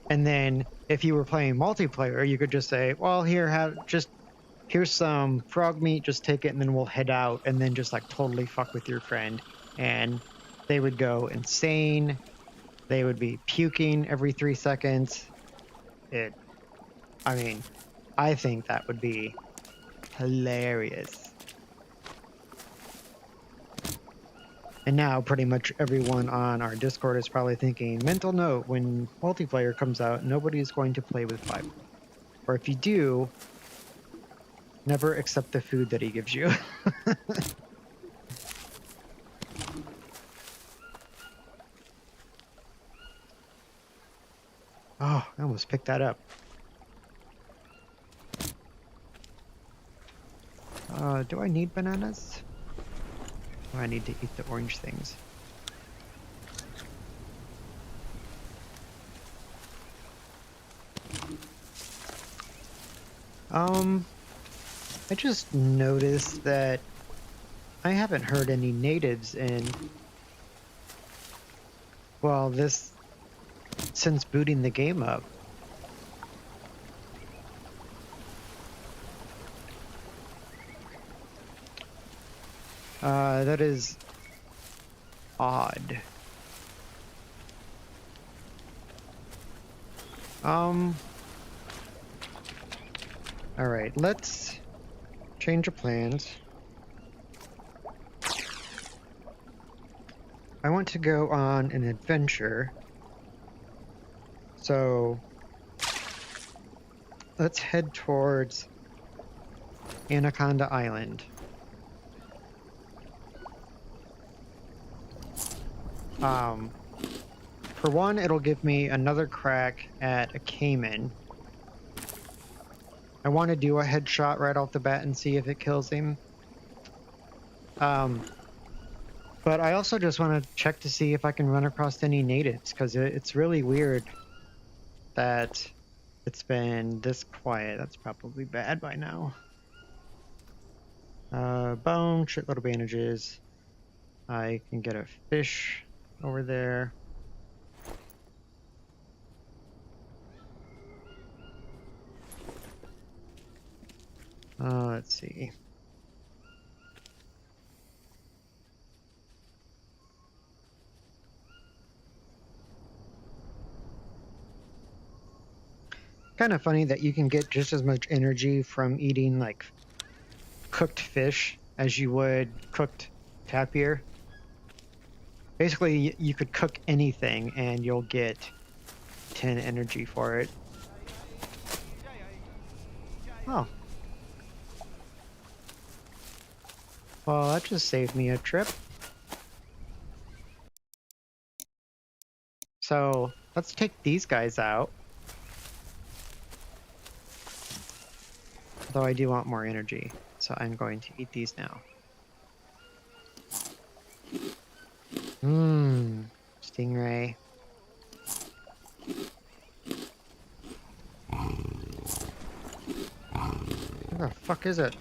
Speaker 1: And then if you were playing multiplayer, you could just say, well, here's some frog meat, just take it and then we'll head out, and then just like totally fuck with your friend. And they would go insane. They would be puking every 3 seconds. I mean, I think that would be hilarious. And now pretty much everyone on our Discord is probably thinking, mental note, when multiplayer comes out, nobody is going to play with 5. Or if you do, never accept the food that he gives you. Oh, I almost picked that up. Do I need bananas? Oh, I need to eat the orange things. I just noticed that I haven't heard any natives in, well, since booting the game up. That is odd. Alright, let's change of plans. I want to go on an adventure. So let's head towards Anaconda Island. For one, it'll give me another crack at a caiman. I want to do a headshot right off the bat and see if it kills him. But I also just want to check to see if I can run across any natives, because it's really weird that it's been this quiet. That's probably bad by now. Bone, shitload of bandages. I can get a fish over there. Let's see. Kind of funny that you can get just as much energy from eating like cooked fish as you would cooked tapir. Basically, you could cook anything and you'll get 10 energy for it. Oh. Well, that just saved me a trip. So, let's take these guys out. Though I do want more energy, so I'm going to eat these now. Stingray. Where the fuck is it?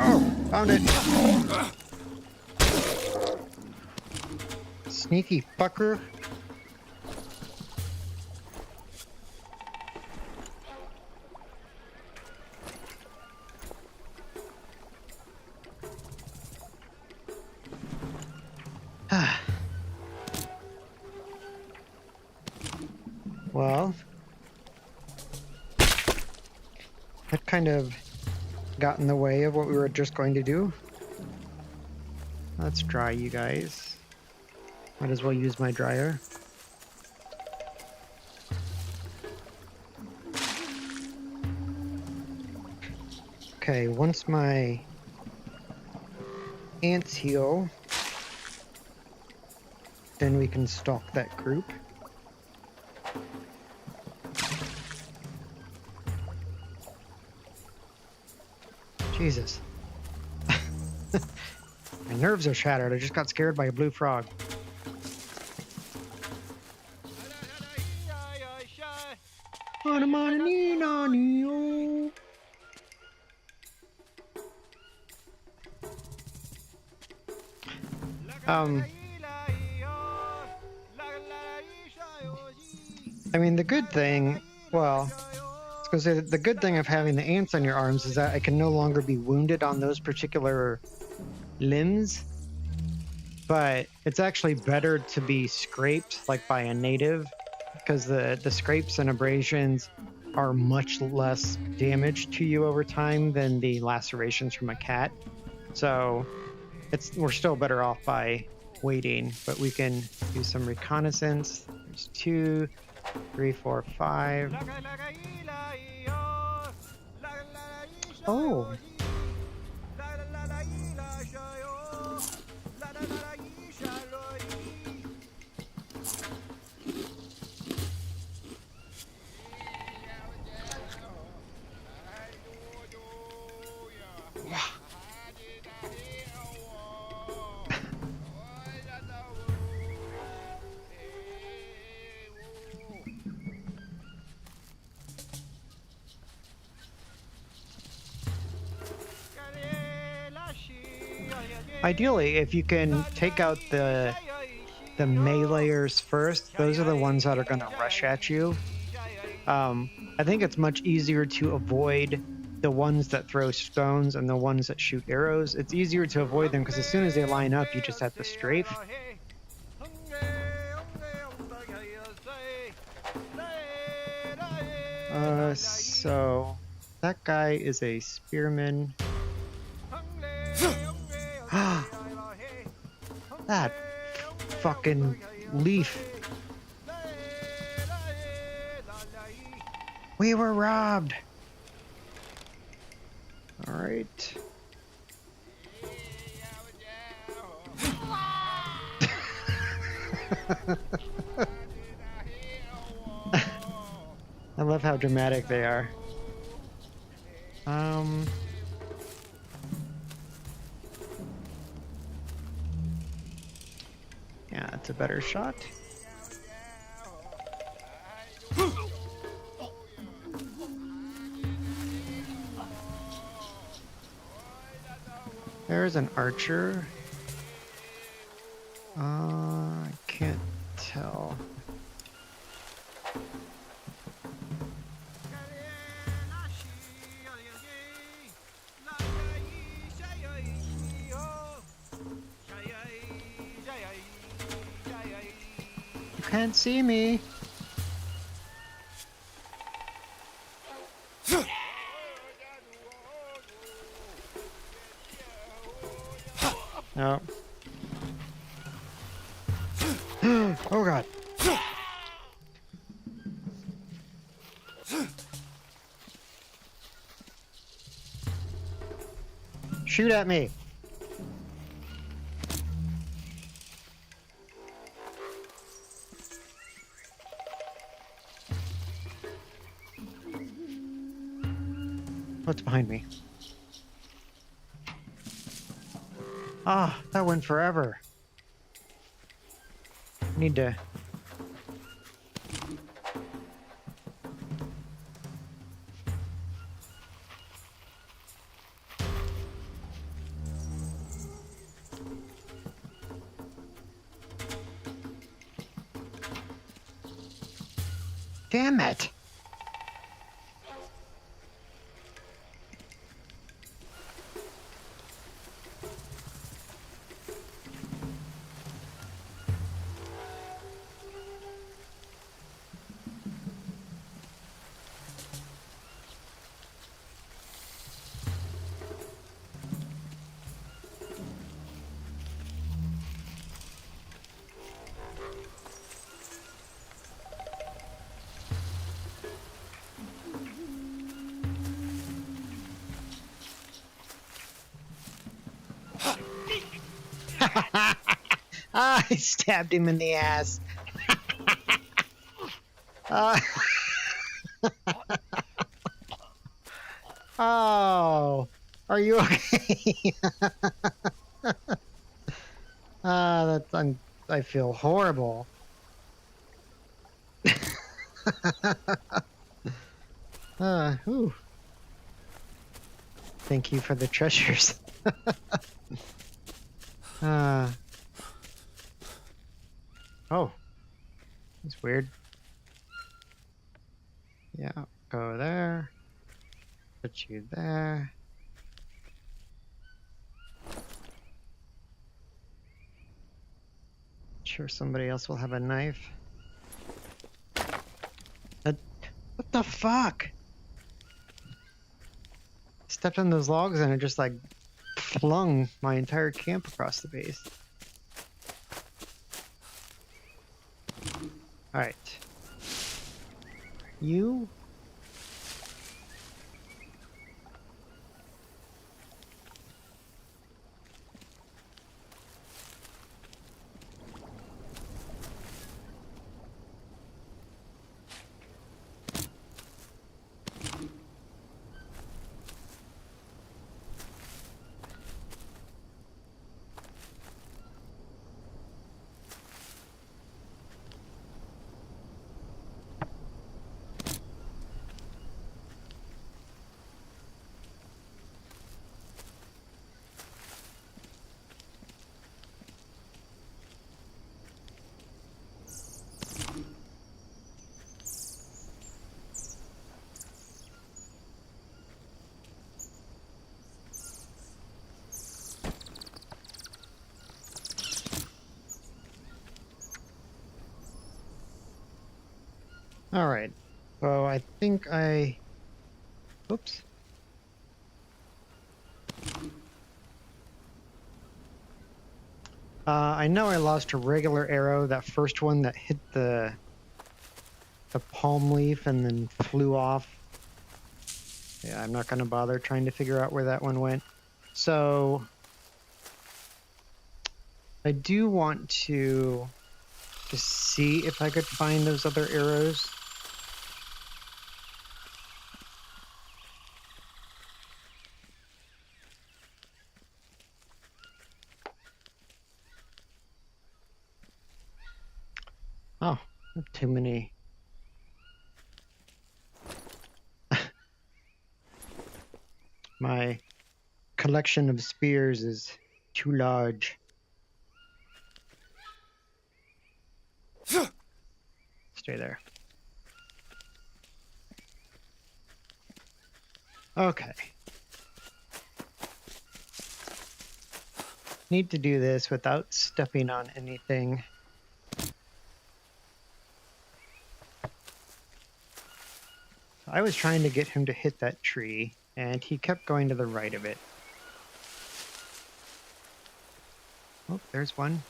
Speaker 1: Oh, found it! Sneaky fucker. Well, that kind of got in the way of what we were just going to do. Let's dry you guys. Might as well use my dryer. Okay, once my ants heal, then we can stalk that group. Jesus. My nerves are shattered. I just got scared by a blue frog. I mean, the good thing, well, I was gonna say the good thing of having the ants on your arms is that I can no longer be wounded on those particular limbs, but it's actually better to be scraped like by a native, because the scrapes and abrasions are much less damage to you over time than the lacerations from a cat. So we're still better off by waiting, but we can do some reconnaissance. There's 2, 3, 4, 5. Oh. Ideally, if you can take out the meleeers first, those are the ones that are going to rush at you. I think it's much easier to avoid the ones that throw stones and the ones that shoot arrows. It's easier to avoid them because as soon as they line up, you just have to strafe. So that guy is a spearman. That fucking leaf. We were robbed. All right. I love how dramatic they are. Yeah, that's a better shot. There's an archer. I can't tell. You can't see me. No. Oh god. Shoot at me. What's behind me? Ah, that went forever. Need to... Damn it! Ah, I stabbed him in the ass. Oh, are you okay? I feel horrible. Ooh. Thank you for the treasures. Oh, that's weird. Yeah, go there. Put you there. Sure, somebody else will have a knife. What the fuck? Stepped on those logs and it just like flung my entire camp across the base. Alright. You? All right. So I think oops. I know I lost a regular arrow, that first one that hit the palm leaf and then flew off. Yeah, I'm not going to bother trying to figure out where that one went. So I do want to just see if I could find those other arrows. Oh, too many. My collection of spears is too large. Stay there. Okay. Need to do this without stepping on anything. I was trying to get him to hit that tree, and he kept going to the right of it. Oh, there's one.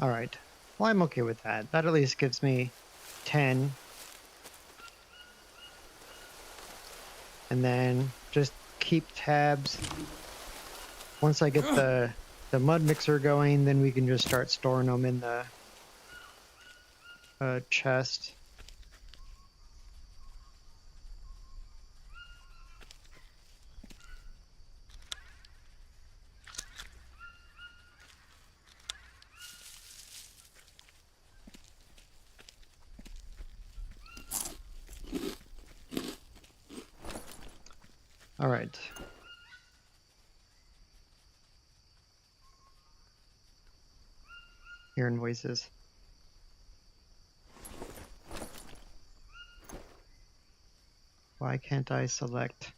Speaker 1: All right. Well, I'm okay with that. That at least gives me 10. And then just keep tabs. Once I get the mud mixer going, then we can just start storing them in the chest. All right. Hearing voices. Why can't I select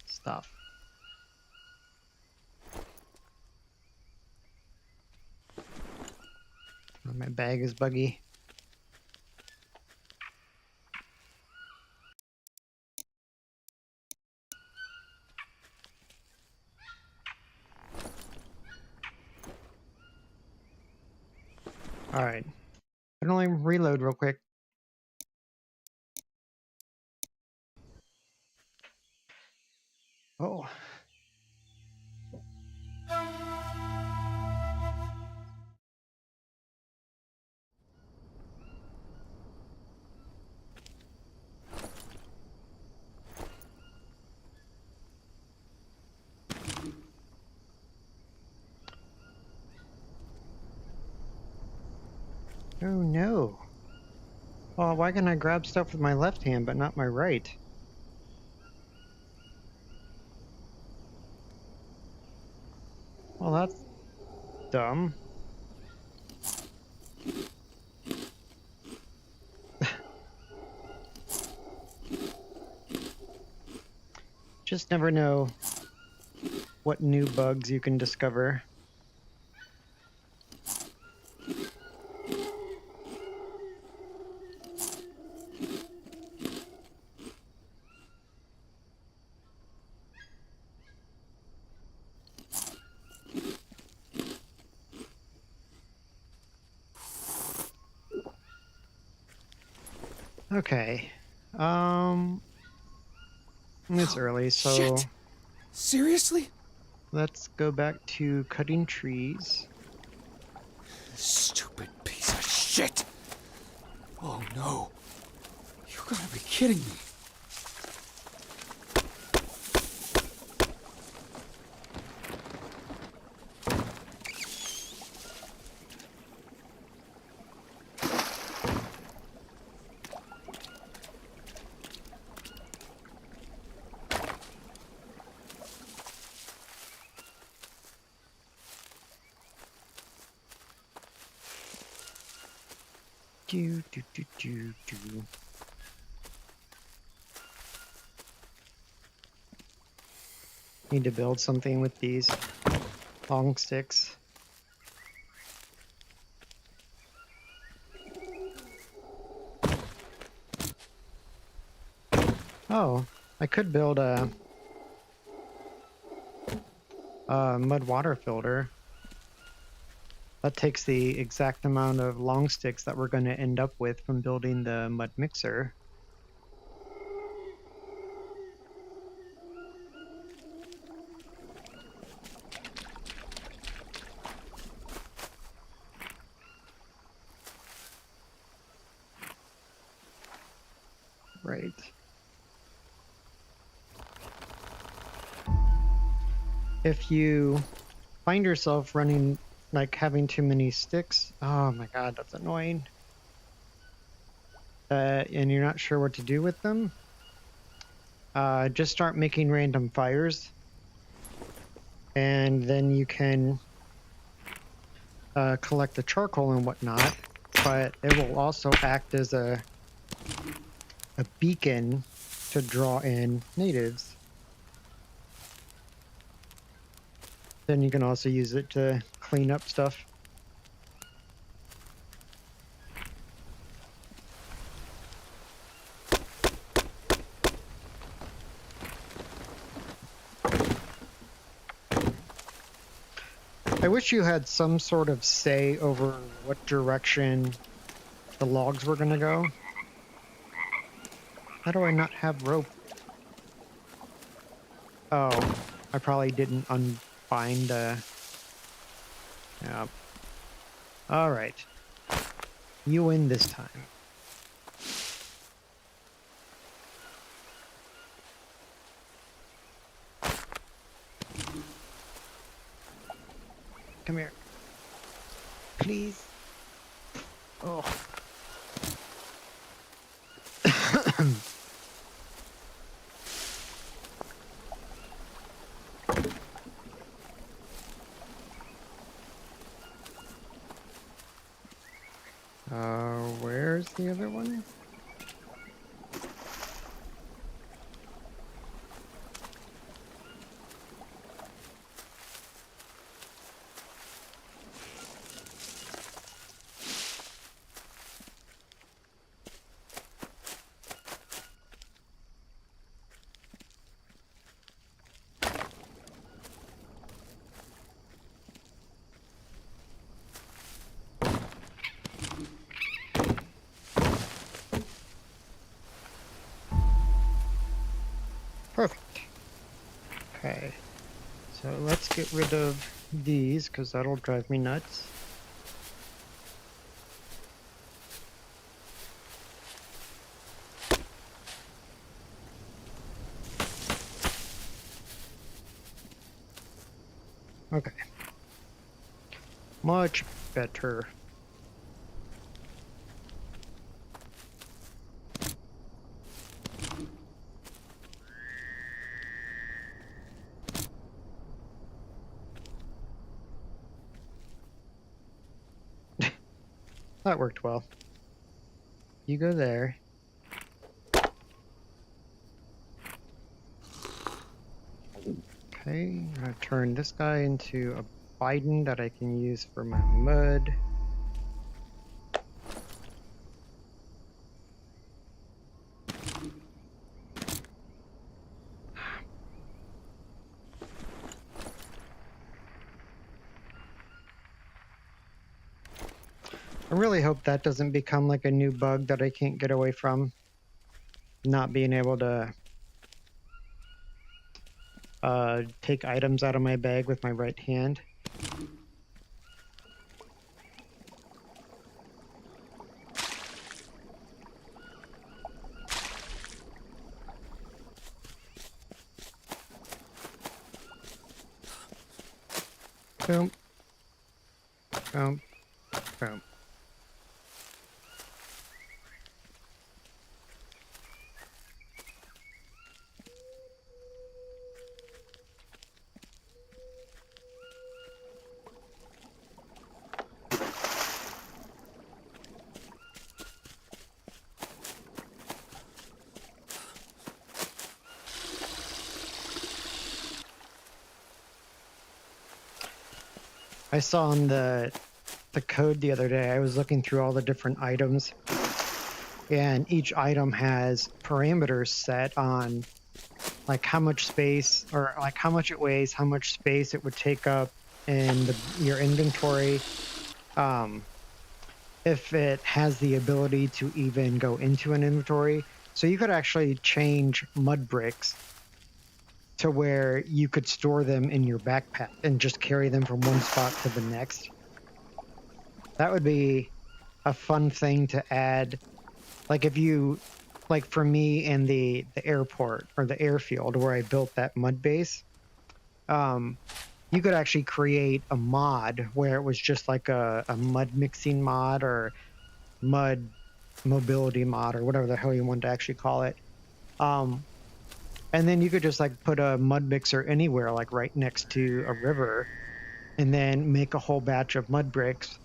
Speaker 1: stuff? Oh, my bag is buggy. All right. I can only reload real quick. Oh. Oh no. Well, why can I grab stuff with my left hand but not my right? Well, that's dumb. Just never know what new bugs you can discover. Okay. It's early, so
Speaker 3: Shit! Seriously?
Speaker 1: let's go back to cutting trees.
Speaker 3: Stupid piece of shit! Oh no. You gotta be kidding me.
Speaker 1: Do, do, do, do, do. Need to build something with these long sticks. Oh, I could build a mud water filter. That takes the exact amount of long sticks that we're going to end up with from building the mud mixer. Right. If you find yourself running, like having too many sticks, oh my god, that's annoying. And you're not sure what to do with them, just start making random fires. And then you can collect the charcoal and whatnot, but it will also act as a beacon to draw in natives. Then you can also use it to clean up stuff. I wish you had some sort of say over what direction the logs were going to go. How do I not have rope? Oh, I probably didn't unbind. Yeah. All right. You win this time. Come here. Please. Oh. Where's the other one? Perfect. Okay. So let's get rid of these because that'll drive me nuts. Okay. Much better. That worked well. You go there. Okay, I'm gonna turn this guy into a Biden that I can use for my mud. I really hope that doesn't become like a new bug that I can't get away from. Not being able to take items out of my bag with my right hand. Boom. Boom. Boom. I saw on the code the other day, I was looking through all the different items, and each item has parameters set on like how much space, or like how much it weighs, how much space it would take up in your inventory, if it has the ability to even go into an inventory. So you could actually change mud bricks to where you could store them in your backpack and just carry them from one spot to the next. That would be a fun thing to add. Like if you, like for me in the airport or the airfield where I built that mud base, you could actually create a mod where it was just like a mud mixing mod or mud mobility mod or whatever the hell you want to actually call it. And then you could just like put a mud mixer anywhere, like right next to a river, and then make a whole batch of mud bricks,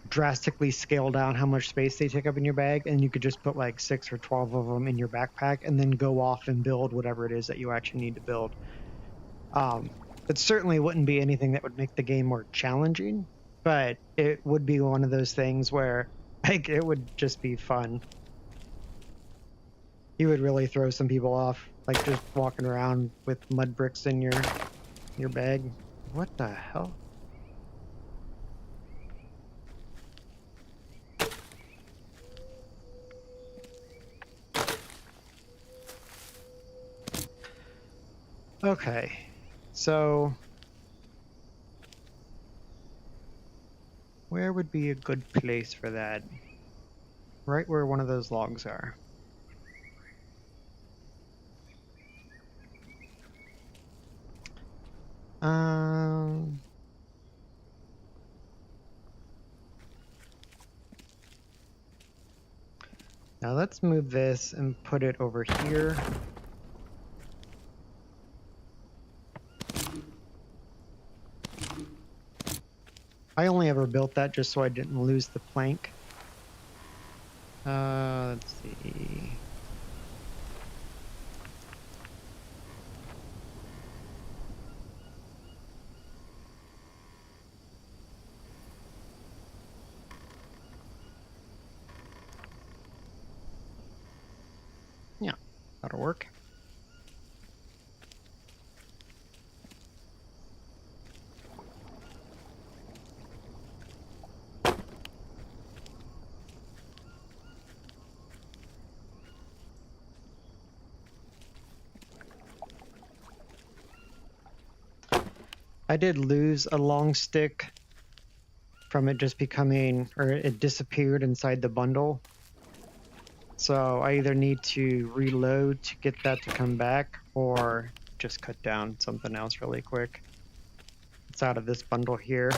Speaker 1: drastically scale down how much space they take up in your bag, and you could just put like 6 or 12 of them in your backpack and then go off and build whatever it is that you actually need to build. It certainly wouldn't be anything that would make the game more challenging, but it would be one of those things where like it would just be fun. You would really throw some people off, like just walking around with mud bricks in your bag. What the hell? Okay, so where would be a good place for that? Right where one of those logs are. Um, Now let's move this and put it over here. I only ever built that just so I didn't lose the plank. Let's see. Yeah, that'll work. I did lose a long stick from it just becoming, or it disappeared inside the bundle. So I either need to reload to get that to come back or just cut down something else really quick. It's out of this bundle here.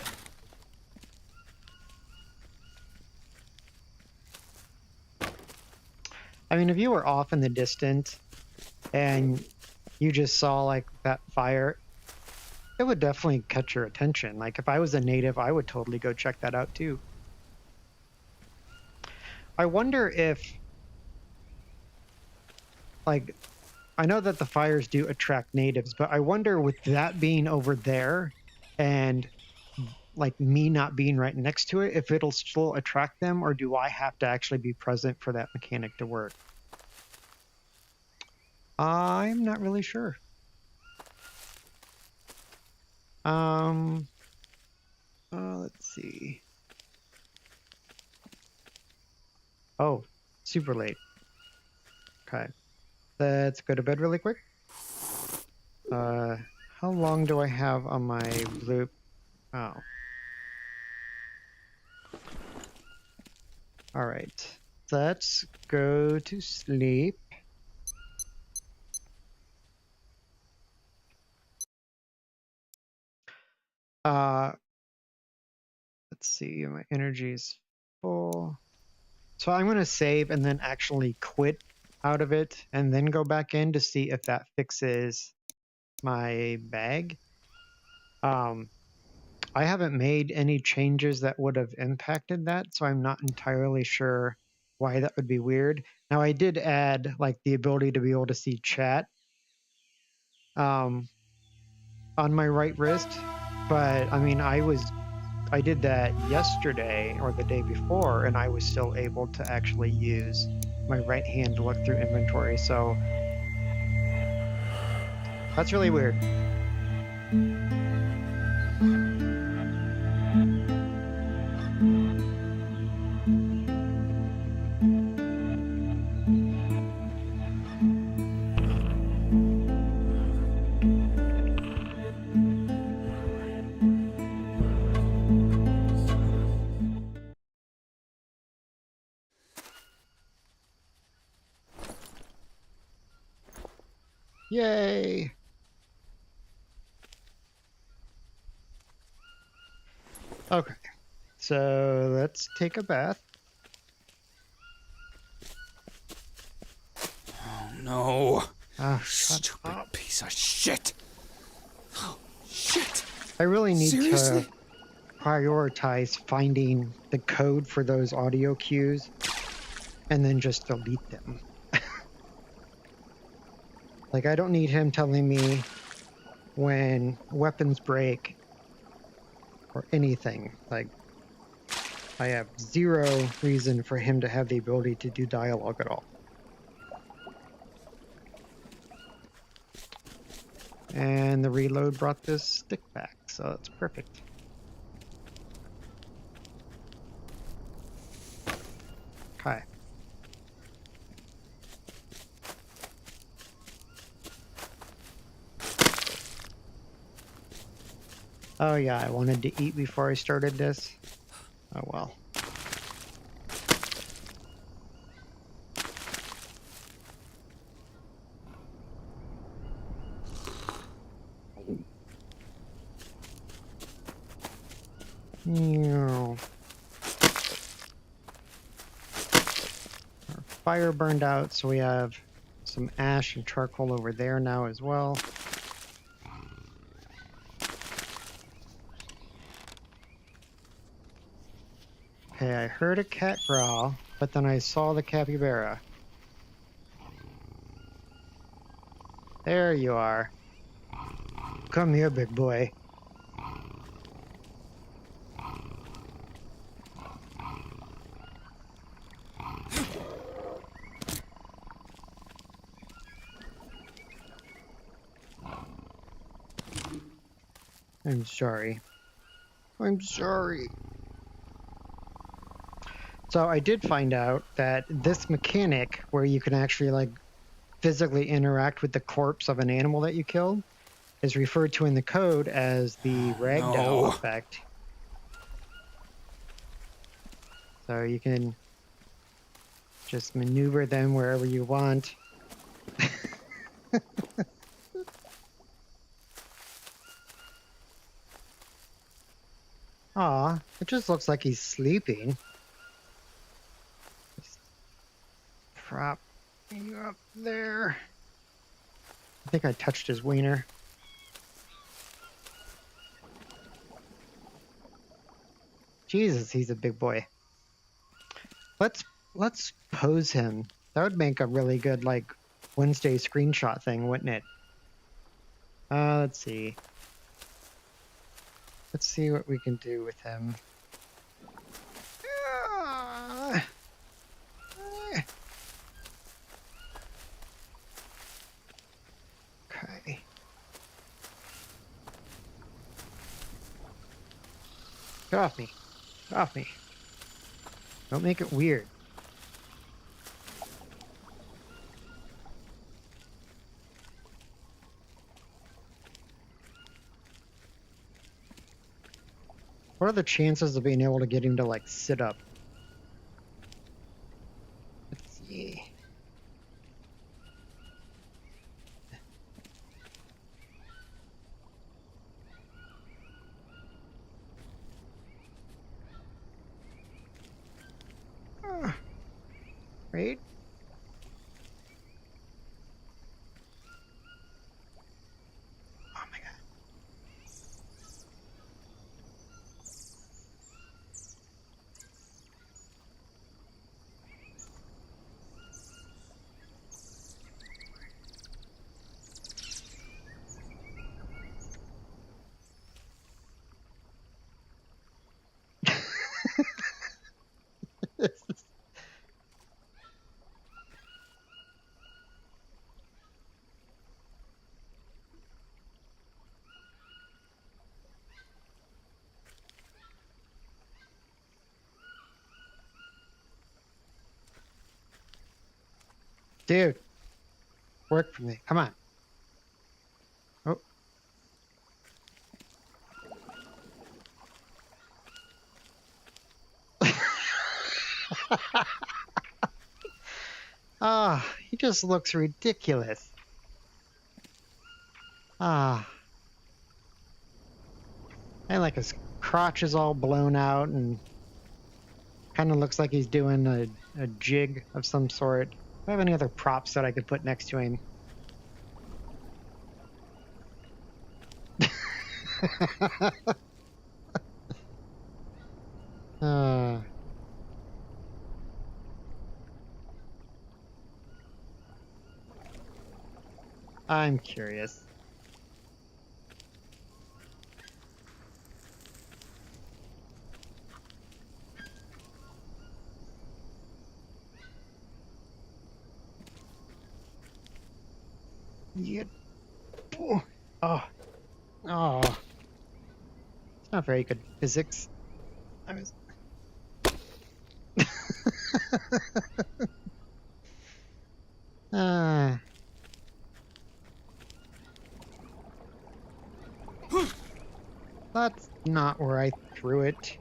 Speaker 1: I mean, if you were off in the distance and you just saw like that fire, it would definitely catch your attention. Like if I was a native, I would totally go check that out too. I wonder if, like, I know that the fires do attract natives, but I wonder with that being over there and like me not being right next to it, if it'll still attract them, or do I have to actually be present for that mechanic to work? I'm not really sure. Let's see. Oh, super late. Okay. Let's go to bed really quick. How long do I have on my blue? Oh. All right. Let's go to sleep. Let's see. My energy is full. So I'm going to save and then actually quit out of it and then go back in to see if that fixes my bag. I haven't made any changes that would have impacted that, so I'm not entirely sure why that would be weird. Now I did add like the ability to be able to see chat on my right wrist, but I mean I was I did that yesterday or the day before, and I was still able to actually use my right hand to look through inventory. So that's really weird. Yay! Okay, so let's take a bath.
Speaker 3: Oh no.
Speaker 1: Oh, shut
Speaker 3: Stupid
Speaker 1: up.
Speaker 3: piece of shit. Oh, shit.
Speaker 1: I really need
Speaker 3: Seriously?
Speaker 1: to prioritize finding the code for those audio cues and then just delete them. Like, I don't need him telling me when weapons break or anything. Like, I have zero reason for him to have the ability to do dialogue at all. And the reload brought this stick back, so that's perfect. Okay. Oh yeah, I wanted to eat before I started this. Oh well. Our fire burned out, so we have some ash and charcoal over there now as well. Okay, I heard a cat growl, but then I saw the capybara. There you are. Come here, big boy. I'm sorry. I'm sorry. So I did find out that this mechanic, where you can actually like physically interact with the corpse of an animal that you killed, is referred to in the code as the ragdoll
Speaker 3: No.
Speaker 1: effect. So you can just maneuver them wherever you want. Aw, it just looks like he's sleeping. Just prop you up there. I think I touched his wiener. Jesus, he's a big boy. Let's pose him. That would make a really good like Wednesday screenshot thing, wouldn't it? Let's see. Let's see what we can do with him. Ah. Okay. Get off me. Get off me. Don't make it weird. What are the chances of being able to get him to like sit up? Let's see. Right? Oh my god. Dude, work for me. Come on. Oh. Ah, he just looks ridiculous. Ah. And like his crotch is all blown out and kind of looks like he's doing a jig of some sort. Do I have any other props that I could put next to him? uh, I'm curious. Yeah. Oh, oh, oh. It's not very good physics. I was. uh, that's not where I threw it.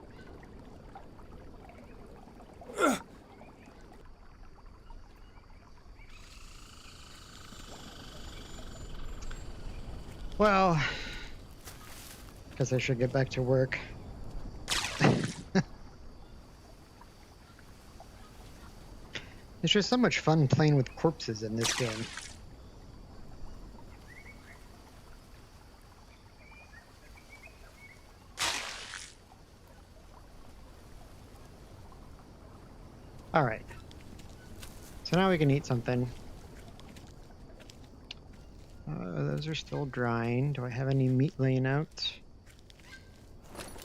Speaker 1: Well, guess I should get back to work. It's just so much fun playing with corpses in this game. Alright. So now we can eat something. Those are still drying. Do I have any meat laying out?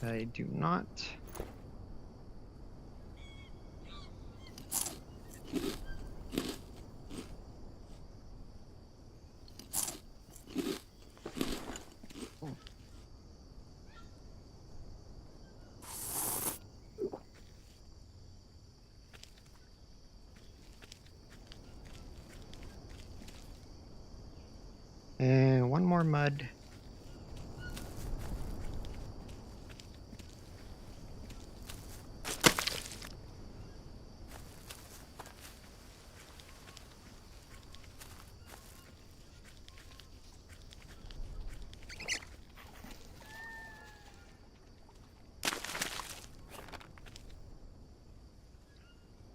Speaker 1: I do not. And one more mud.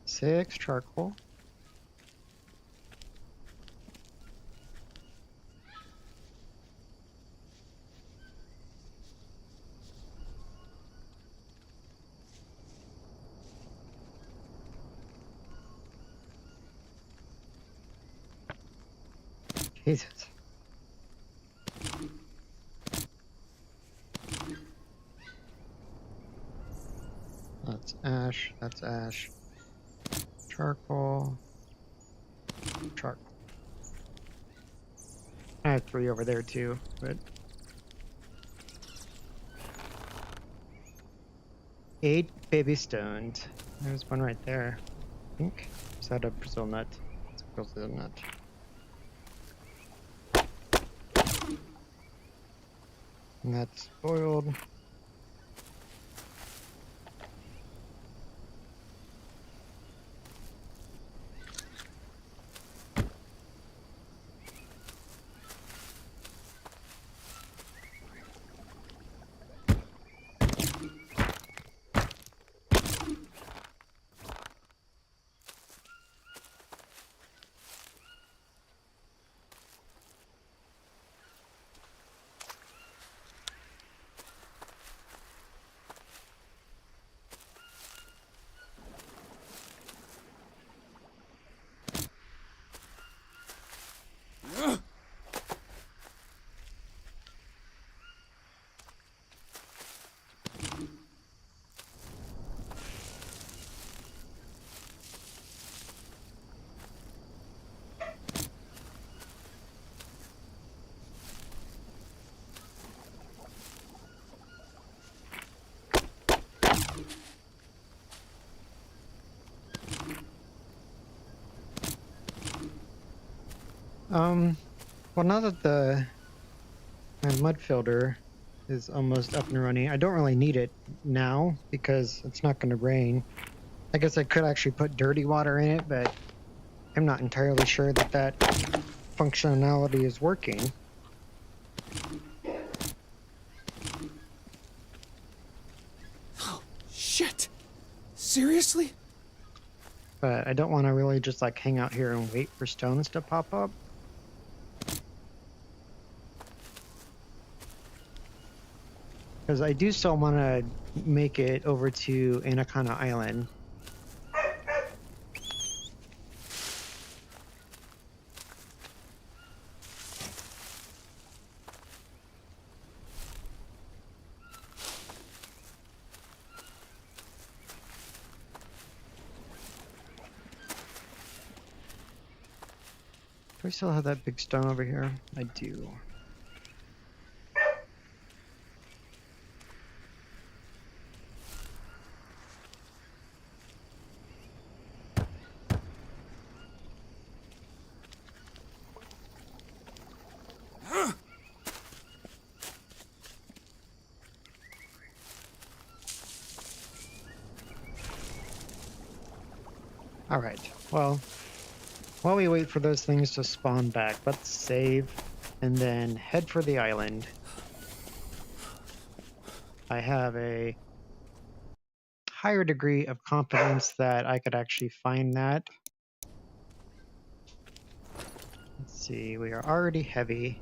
Speaker 1: Six charcoal. Jesus. That's ash. That's ash. Charcoal. Charcoal. I have 3 over there too, but 8 baby stones. There's one right there. I think. Is that a Brazil nut? It's a Brazil nut. And that's boiled. Well, now that my mud filter is almost up and running, I don't really need it now because it's not going to rain. I guess I could actually put dirty water in it, but I'm not entirely sure that that functionality is working.
Speaker 3: Oh, shit! Seriously?
Speaker 1: But I don't want to really just like hang out here and wait for stones to pop up. Because I do still want to make it over to Anaconda Island. Do I still have that big stone over here? I do. All right. Well, while we wait for those things to spawn back, let's save and then head for the island. I have a higher degree of confidence that I could actually find that. Let's see, we are already heavy.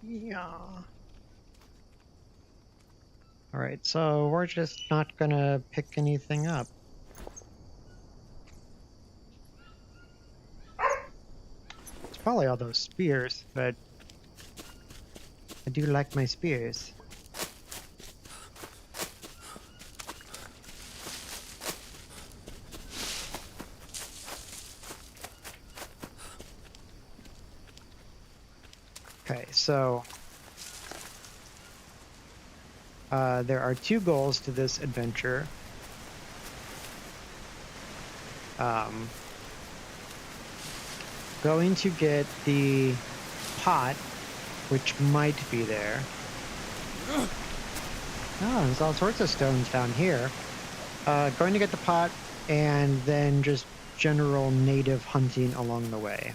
Speaker 1: Yeah. All right, so we're just not gonna pick anything up. It's probably all those spears, but I do like my spears. Okay, so there are two goals to this adventure. Going to get the pot, which might be there. Oh, there's all sorts of stones down here. Going to get the pot, and then just general native hunting along the way.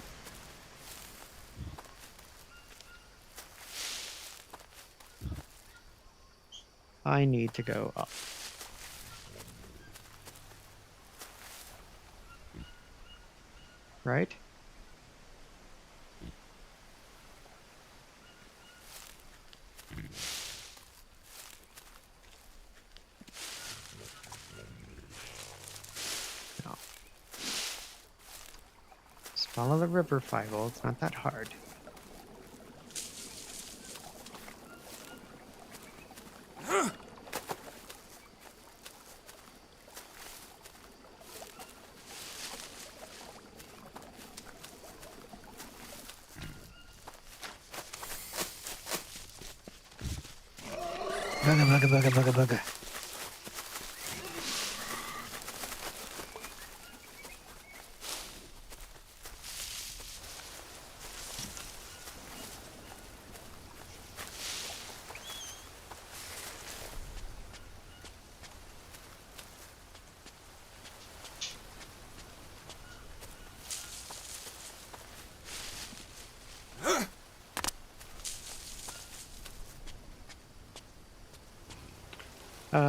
Speaker 1: I need to go up. Right? No. Just follow the river, Fievel. It's not that hard. Bugga, bugga, bugga, bugga, bugga.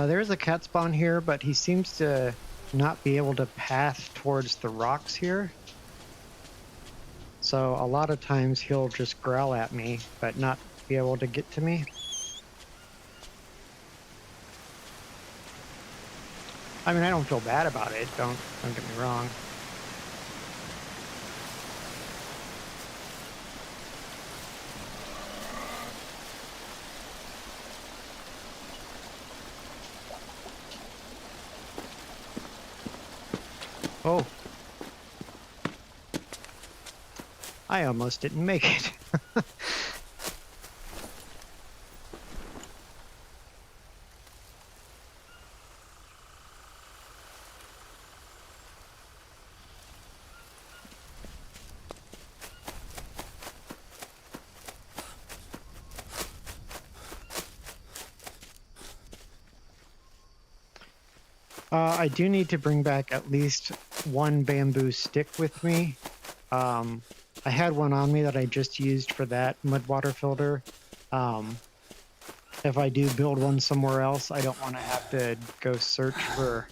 Speaker 1: There's a cat spawn here, but he seems to not be able to path towards the rocks here. So a lot of times he'll just growl at me, but not be able to get to me. I mean, I don't feel bad about it. Don't get me wrong. Oh. I almost didn't make it. I do need to bring back at least one bamboo stick with me. I had one on me that I just used for that mud water filter. If I do build one somewhere else, I don't want to have to go search for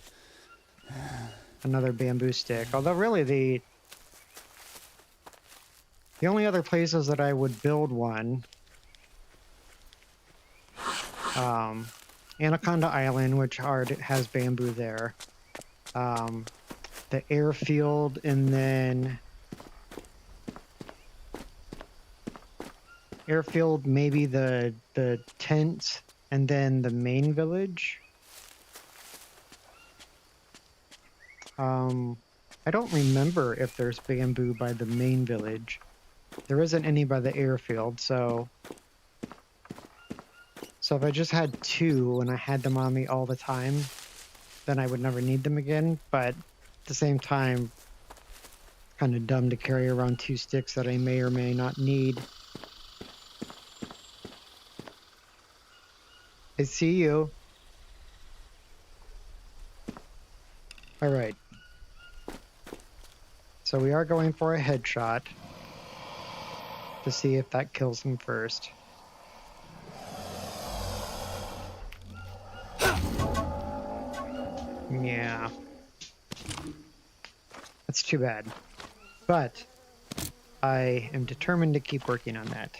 Speaker 1: another bamboo stick. Although really the only other places that I would build one, Anaconda Island, which has bamboo there, the airfield, and then airfield, maybe the tent, and then the main village. I don't remember if there's bamboo by the main village. There isn't any by the airfield, so if I just had two and I had them on me all the time, then I would never need them again. But at the same time, kind of dumb to carry around two sticks that I may or may not need. I see you. All right. So we are going for a headshot to see if that kills him first. Yeah. That's too bad. But I am determined to keep working on that.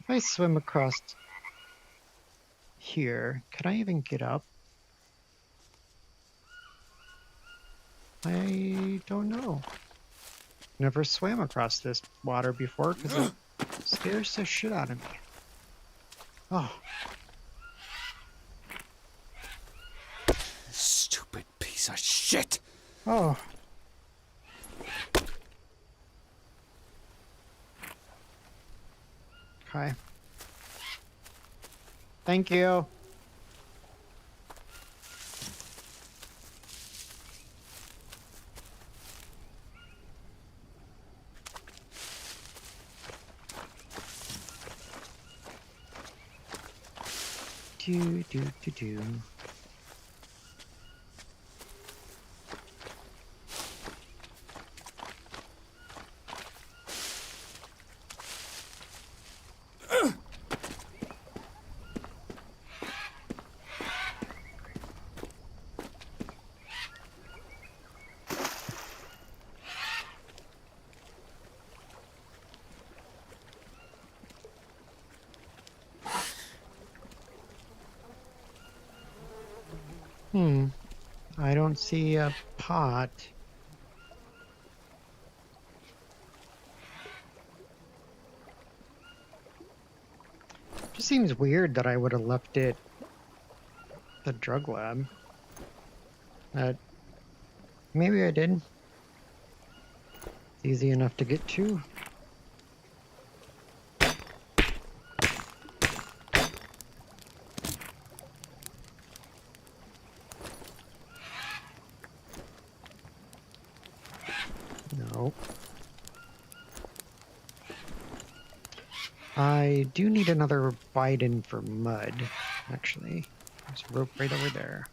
Speaker 1: If I swim across here, could I even get up? I don't know. Never swam across this water before because it scares the shit out of me. Oh.
Speaker 3: Stupid piece of shit!
Speaker 1: Oh. Okay. Thank you. Do. I don't see a pot. Just seems weird that I would have left it at the drug lab. Maybe I did. It's easy enough to get to. No. I do need another bite in for mud, actually. There's a rope right over there.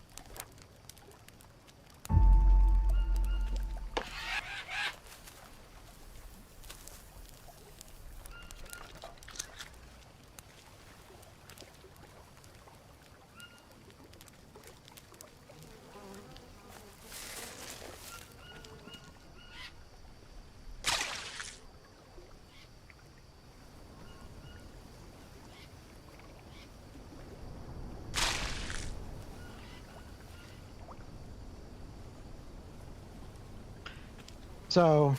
Speaker 1: So,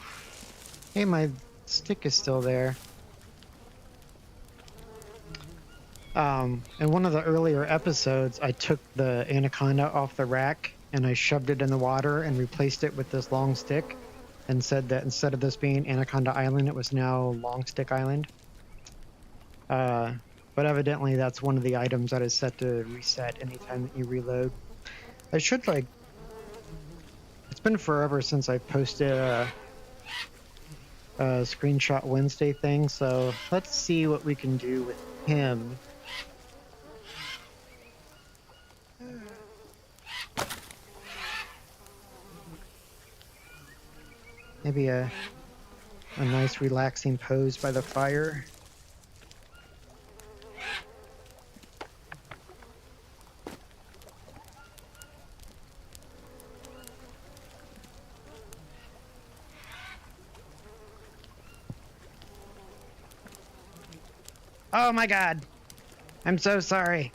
Speaker 1: hey, my stick is still there. In one of the earlier episodes, I took the anaconda off the rack and I shoved it in the water and replaced it with this long stick and said that instead of this being Anaconda Island, it was now Long Stick Island. But but evidently that's one of the items that is set to reset anytime that you reload. I should like. It's been forever since I posted a Screenshot Wednesday thing, so let's see what we can do with him. Maybe a nice relaxing pose by the fire. Oh my god! I'm so sorry.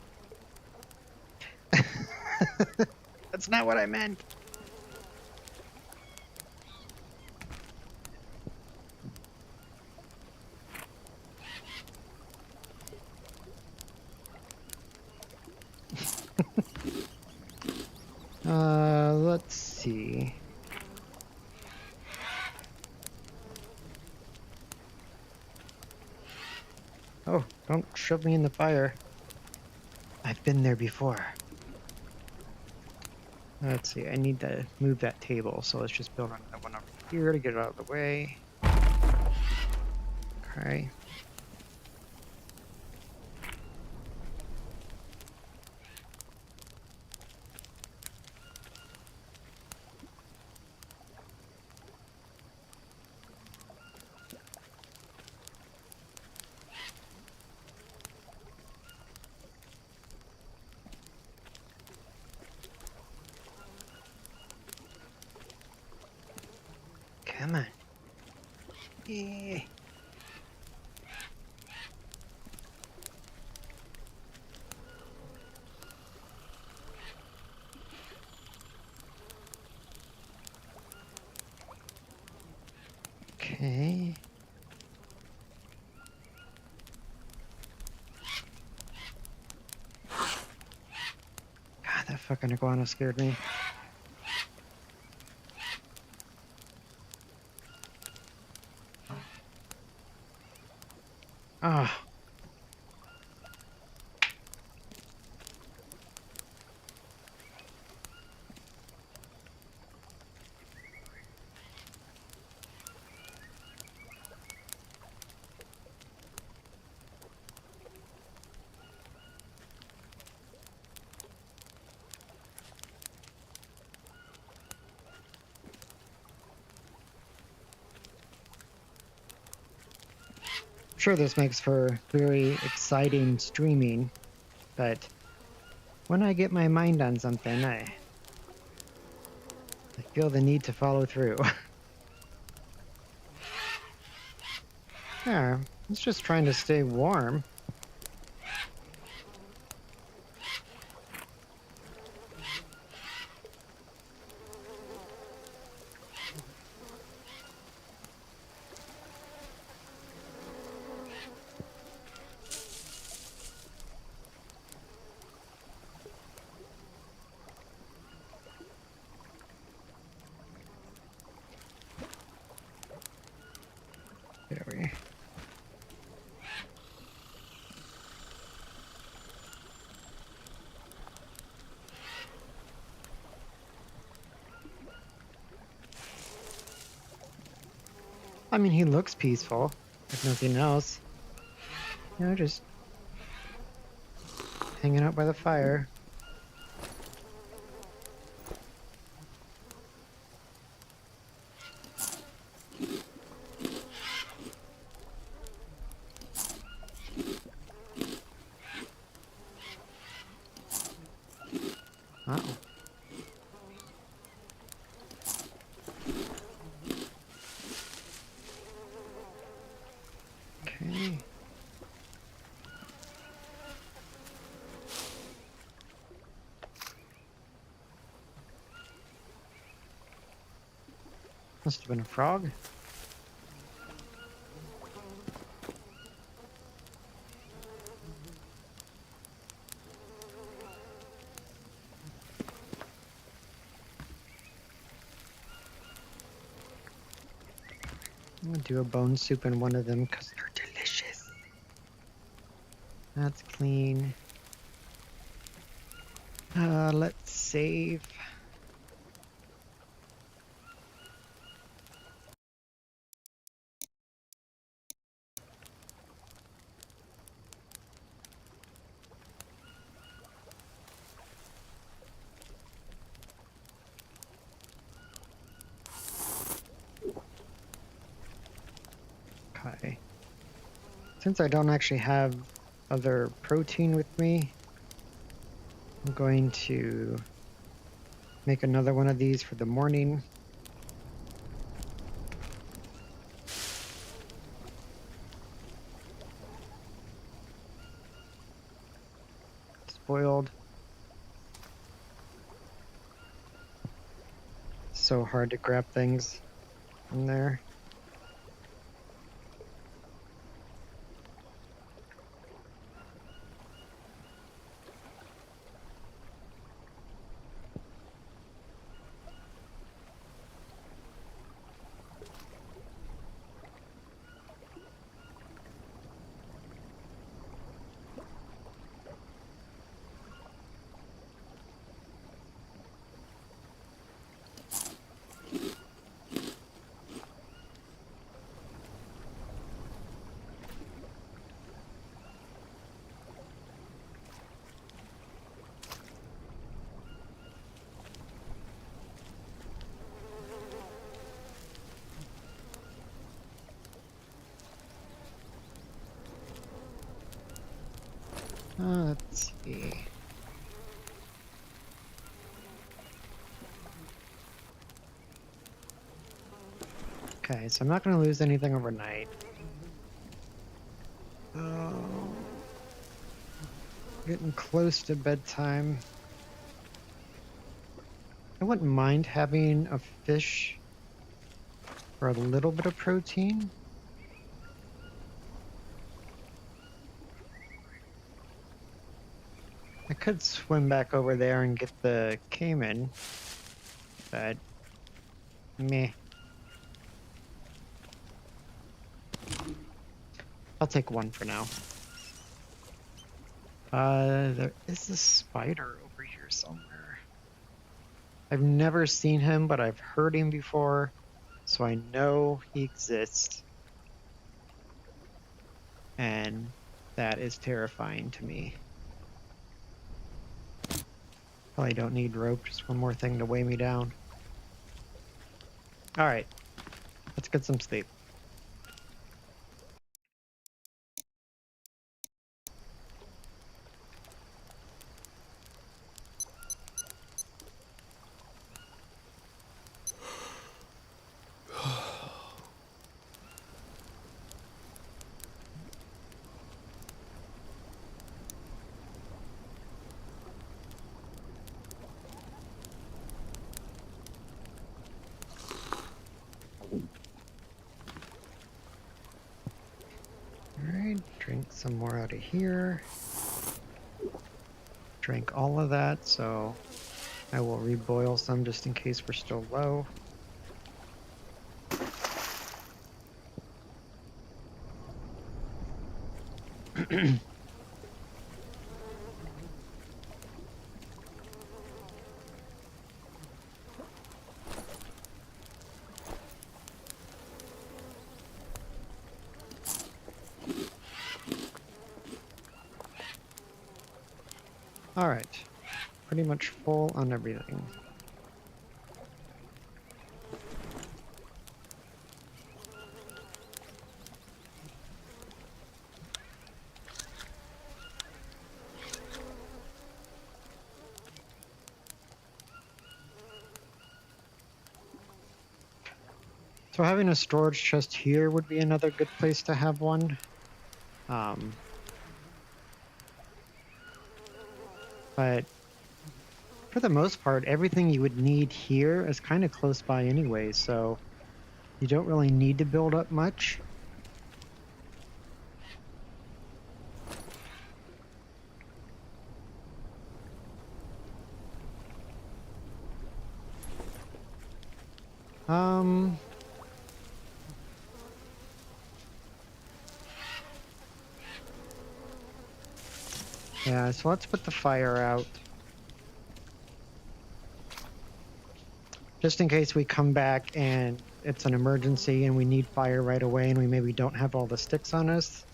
Speaker 1: That's not what I meant. Let's see. Oh, don't shove me in the fire. I've been there before. Let's see, I need to move that table, so let's just build on that one over here to get it out of the way. Okay. Come on. Yeah. Okay. God, that fucking iguana scared me. Ah. Sure, this makes for very exciting streaming, but when I get my mind on something, I feel the need to follow through. Yeah, it's just trying to stay warm. There we. I mean, he looks peaceful, if nothing else. You know, just hanging out by the fire. Uh-oh. Okay. Must have been a frog. I'm gonna do a bone soup in one of them because they're delicious. That's clean. Let's save. Okay. Since I don't actually have other protein with me, I'm going to make another one of these for the morning. Spoiled. So hard to grab things in there. Let's see. Okay, so I'm not going to lose anything overnight. Oh, getting close to bedtime. I wouldn't mind having a fish for a little bit of protein. I could swim back over there and get the caiman, but meh. I'll take one for now. There is a spider over here somewhere. I've never seen him, but I've heard him before, so I know he exists. And that is terrifying to me. Probably don't need rope, just one more thing to weigh me down. Alright, let's get some sleep. Alright, drink some more out of here. Drank all of that, so I will reboil some just in case we're still low. Alright, pretty much full on everything. So having a storage chest here would be another good place to have one. But for the most part, everything you would need here is kind of close by anyway, so you don't really need to build up much. Yeah, so let's put the fire out. Just in case we come back and it's an emergency and we need fire right away and we maybe don't have all the sticks on us,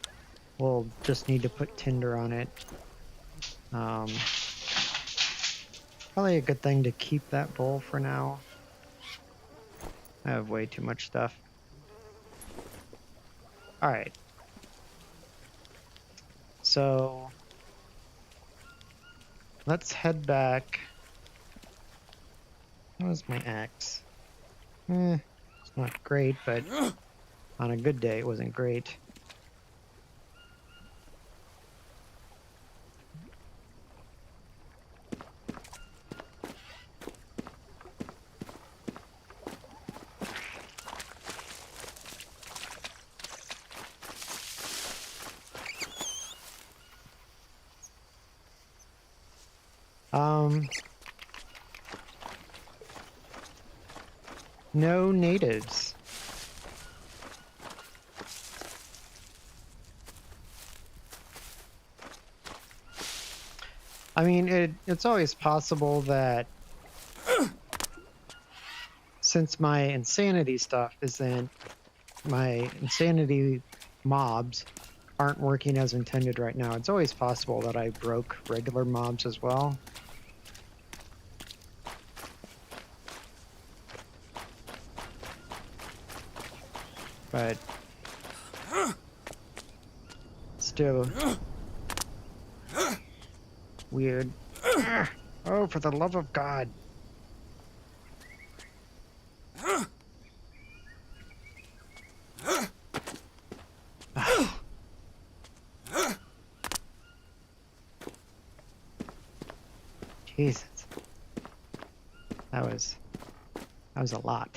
Speaker 1: we'll just need to put tinder on it. Probably a good thing to keep that bowl for now. I have way too much stuff. Alright. So let's head back. How was my axe? It's not great, but on a good day it wasn't great. No natives. I mean, it's always possible that since my insanity stuff isn't, my insanity mobs aren't working as intended right now, it's always possible that I broke regular mobs as well. But still weird. Oh, for the love of God. Jesus. That was a lot.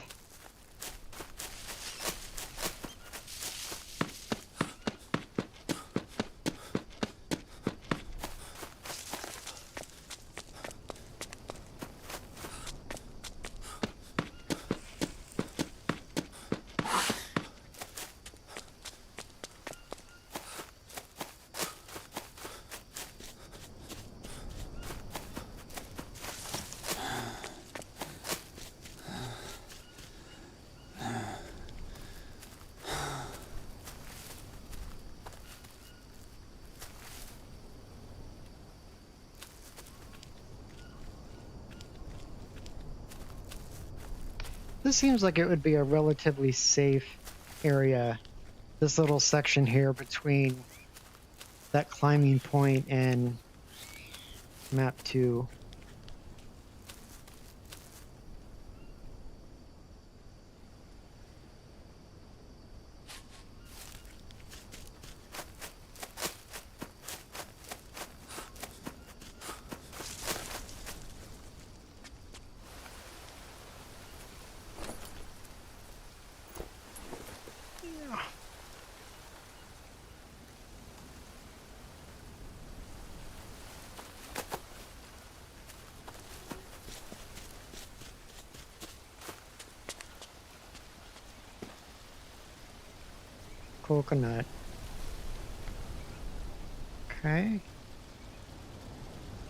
Speaker 1: This seems like it would be a relatively safe area. This little section here between that climbing point and map 2. Coconut. Okay.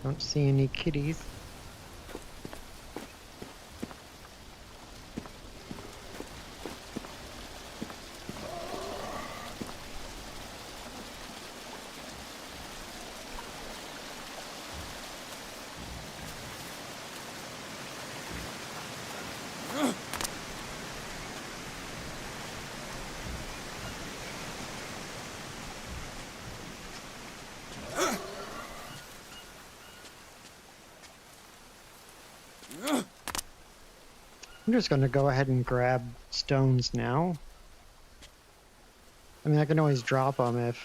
Speaker 1: Don't see any kitties. I'm just going to go ahead and grab stones now. I mean, I can always drop them if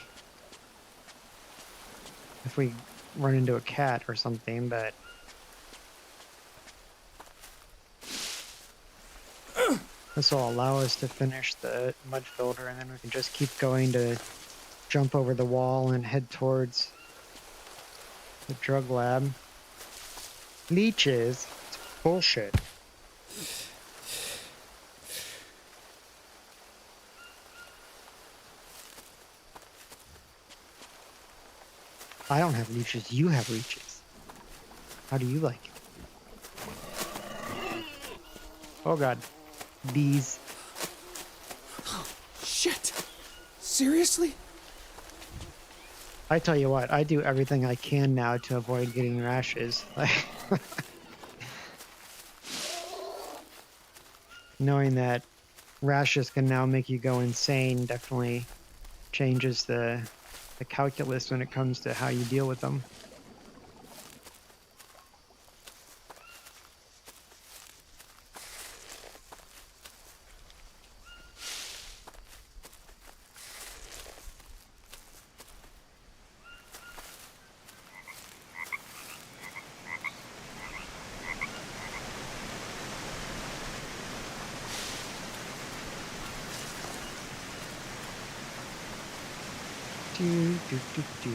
Speaker 1: we run into a cat or something, but this will allow us to finish the mud filter, and then we can just keep going to jump over the wall and head towards the drug lab. Leeches? It's bullshit. I don't have leeches. You have leeches. How do you like it? Oh god. Bees.
Speaker 3: Shit! Seriously?
Speaker 1: I tell you what, I do everything I can now to avoid getting rashes. Knowing that rashes can now make you go insane definitely changes the calculus when it comes to how you deal with them. Do, do, do, do.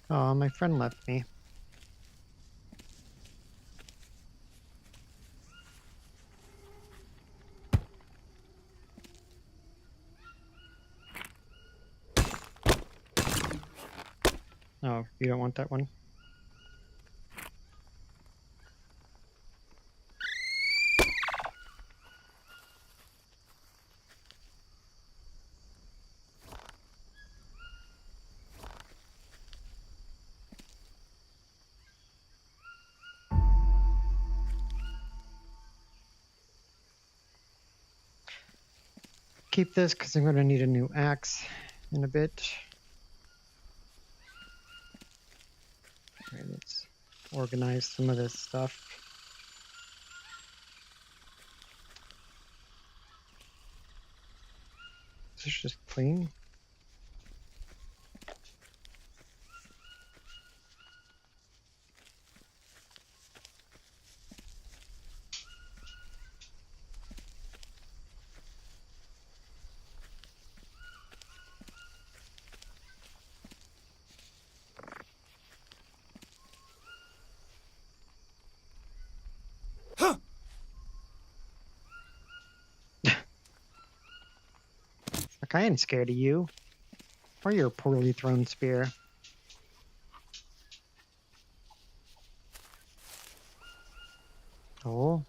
Speaker 1: Oh, my friend left me. Oh, you don't want that one? Keep this because I'm going to need a new axe in a bit. All right, let's organize some of this stuff. Is this just clean? Like, I ain't scared of you. Or your poorly thrown spear. Oh.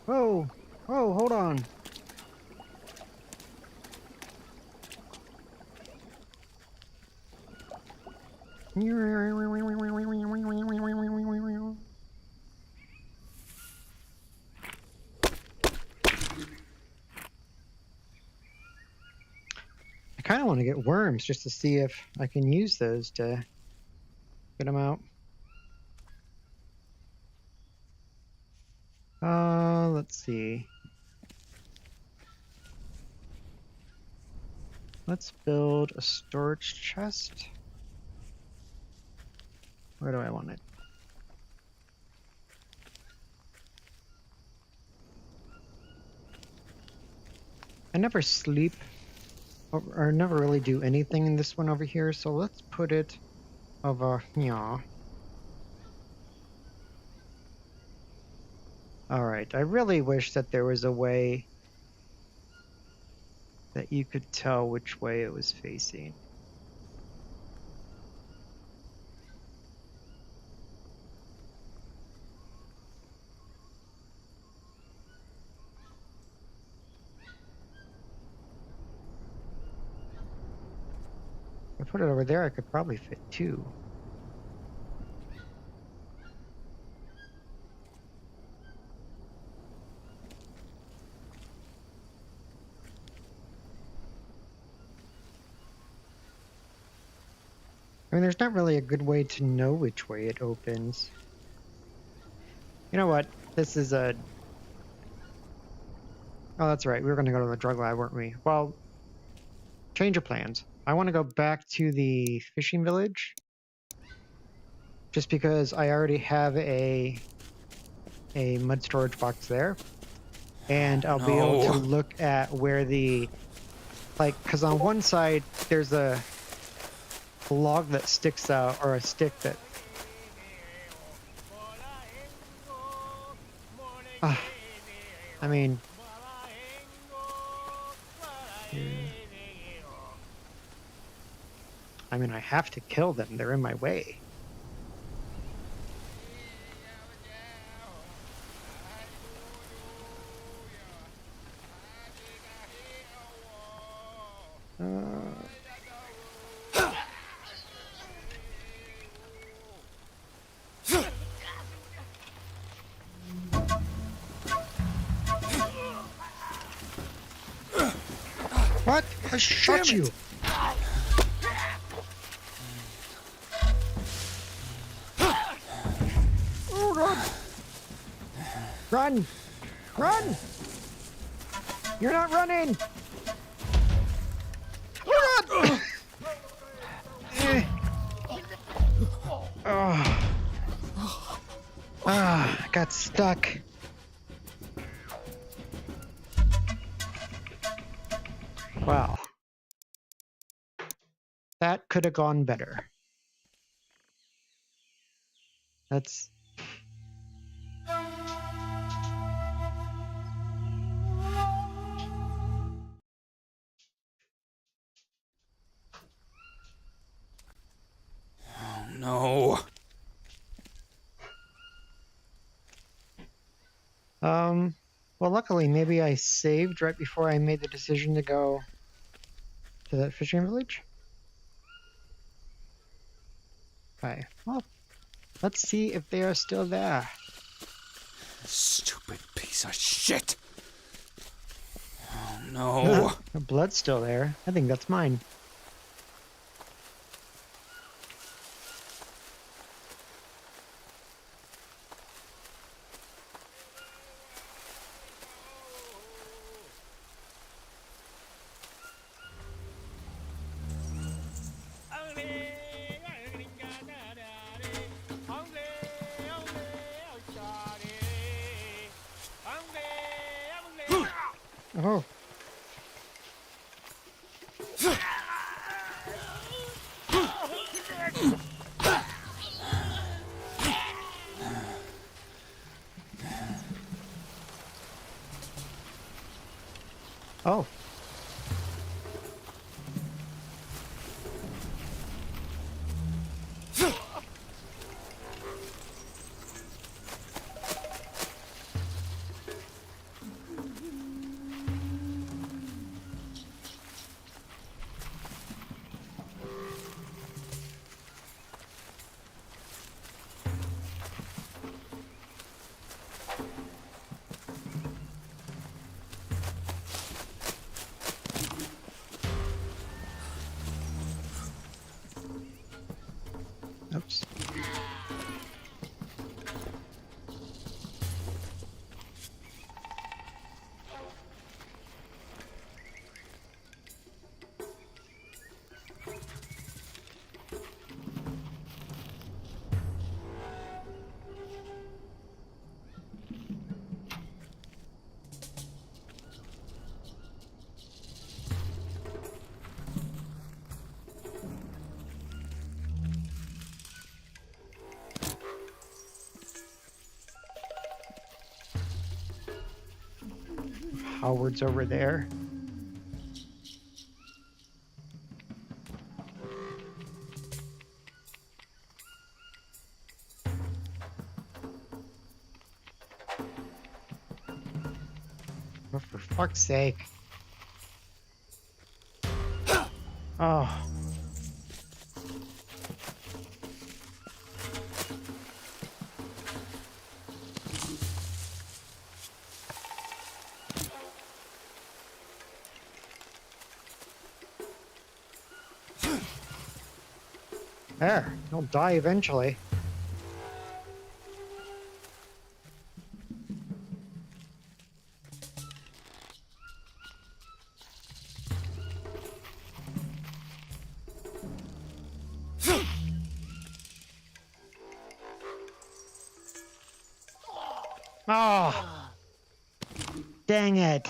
Speaker 1: Whoa! Whoa, hold on. I kind of want to get worms just to see if I can use those to get them out. Let's see. Let's build a storage chest. Where do I want it? I never sleep or never really do anything in this one over here, so let's put it over here. Alright, I really wish that there was a way that you could tell which way it was facing. If I put it over there, I could probably fit two. I mean, there's not really a good way to know which way it opens. You know what? This is a... Oh, that's right. We were going to go to the drug lab, weren't we? Well, change of plans. I want to go back to the fishing village. Just because I already have a mud storage box there. And I'll be able to look at where the... Like, because on one side, there's a log that sticks out, or a stick that... I mean... I have to kill them. They're in my way. What? I shot you! Oh god! Run! Run! You're not running! Oh god! I got stuck. Wow. That could have gone better. That's...
Speaker 3: No.
Speaker 1: Well, luckily, maybe I saved right before I made the decision to go to that fishing village. Okay, well, let's see if they are still there.
Speaker 3: Stupid piece of shit. Oh, no.
Speaker 1: The blood's still there. I think that's mine. Oh. Oh. Oops. Howard's over there. Oh, for fuck's sake. Oh. There, he'll die eventually. Oh, dang it.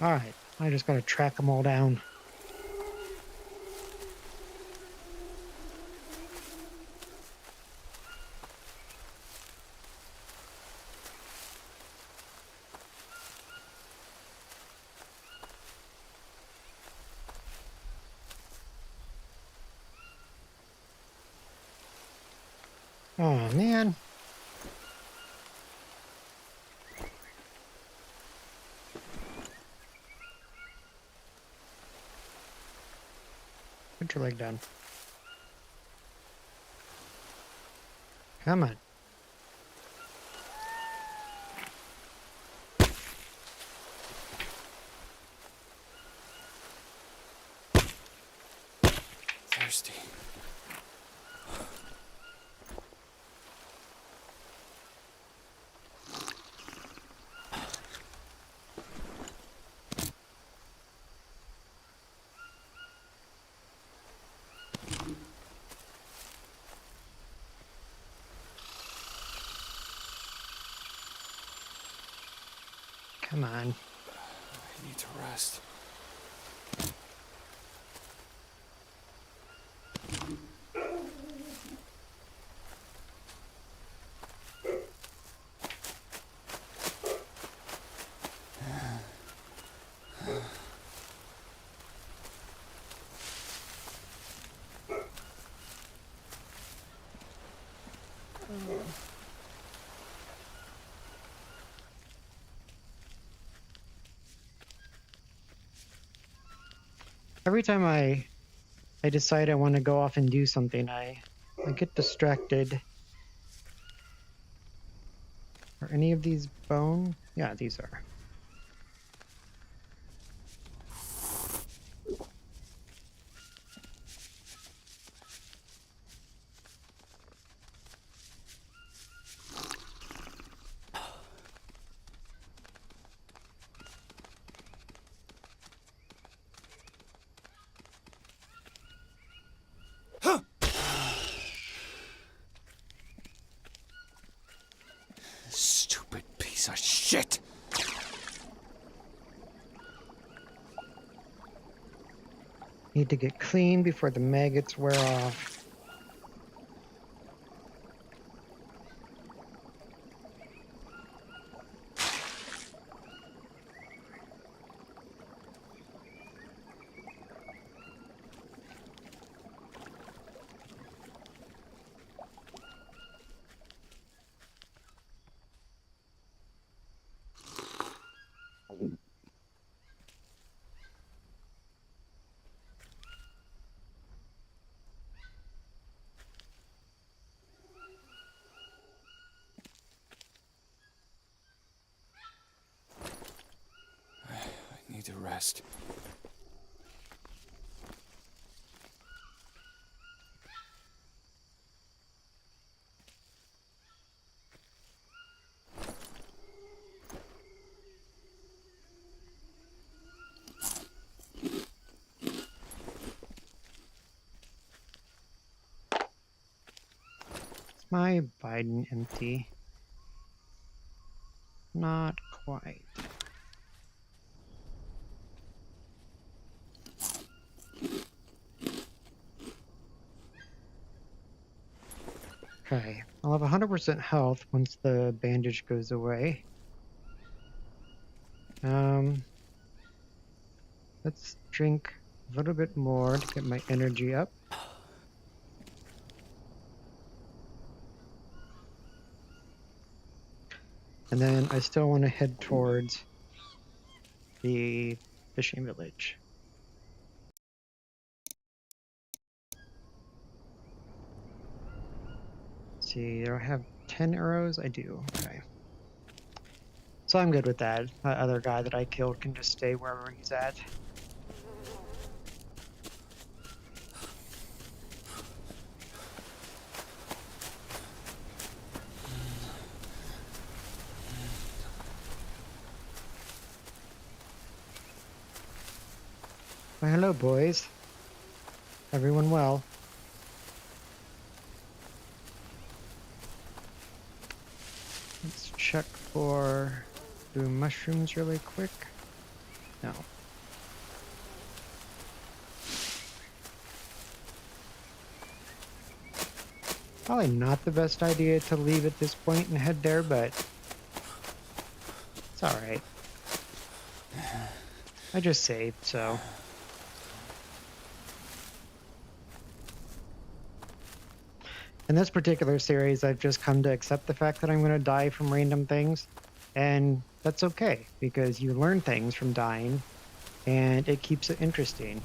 Speaker 1: Alright, I just gotta track them all down. Oh, man. Put your leg down. Come on.
Speaker 3: Thirsty.
Speaker 1: Come on.
Speaker 3: I need to rest.
Speaker 1: Every time I decide I want to go off and do something, I get distracted. Are any of these bone? Yeah, these are.
Speaker 3: Stupid piece of shit!
Speaker 1: Need to get clean before the maggots wear off.
Speaker 3: I need to rest.
Speaker 1: Is my Biden empty? Not quite. Okay, I'll have 100% health once the bandage goes away. Let's drink a little bit more to get my energy up. And then I still want to head towards the fishing village. Let's see, do I have 10 arrows? I do. Okay. So I'm good with that. That other guy that I killed can just stay wherever he's at. Well, hello, boys. Everyone well? Let's check for blue mushrooms really quick. No. Probably not the best idea to leave at this point and head there, but it's alright. I just saved, so. In this particular series, I've just come to accept the fact that I'm going to die from random things, and that's okay, because you learn things from dying, and it keeps it interesting.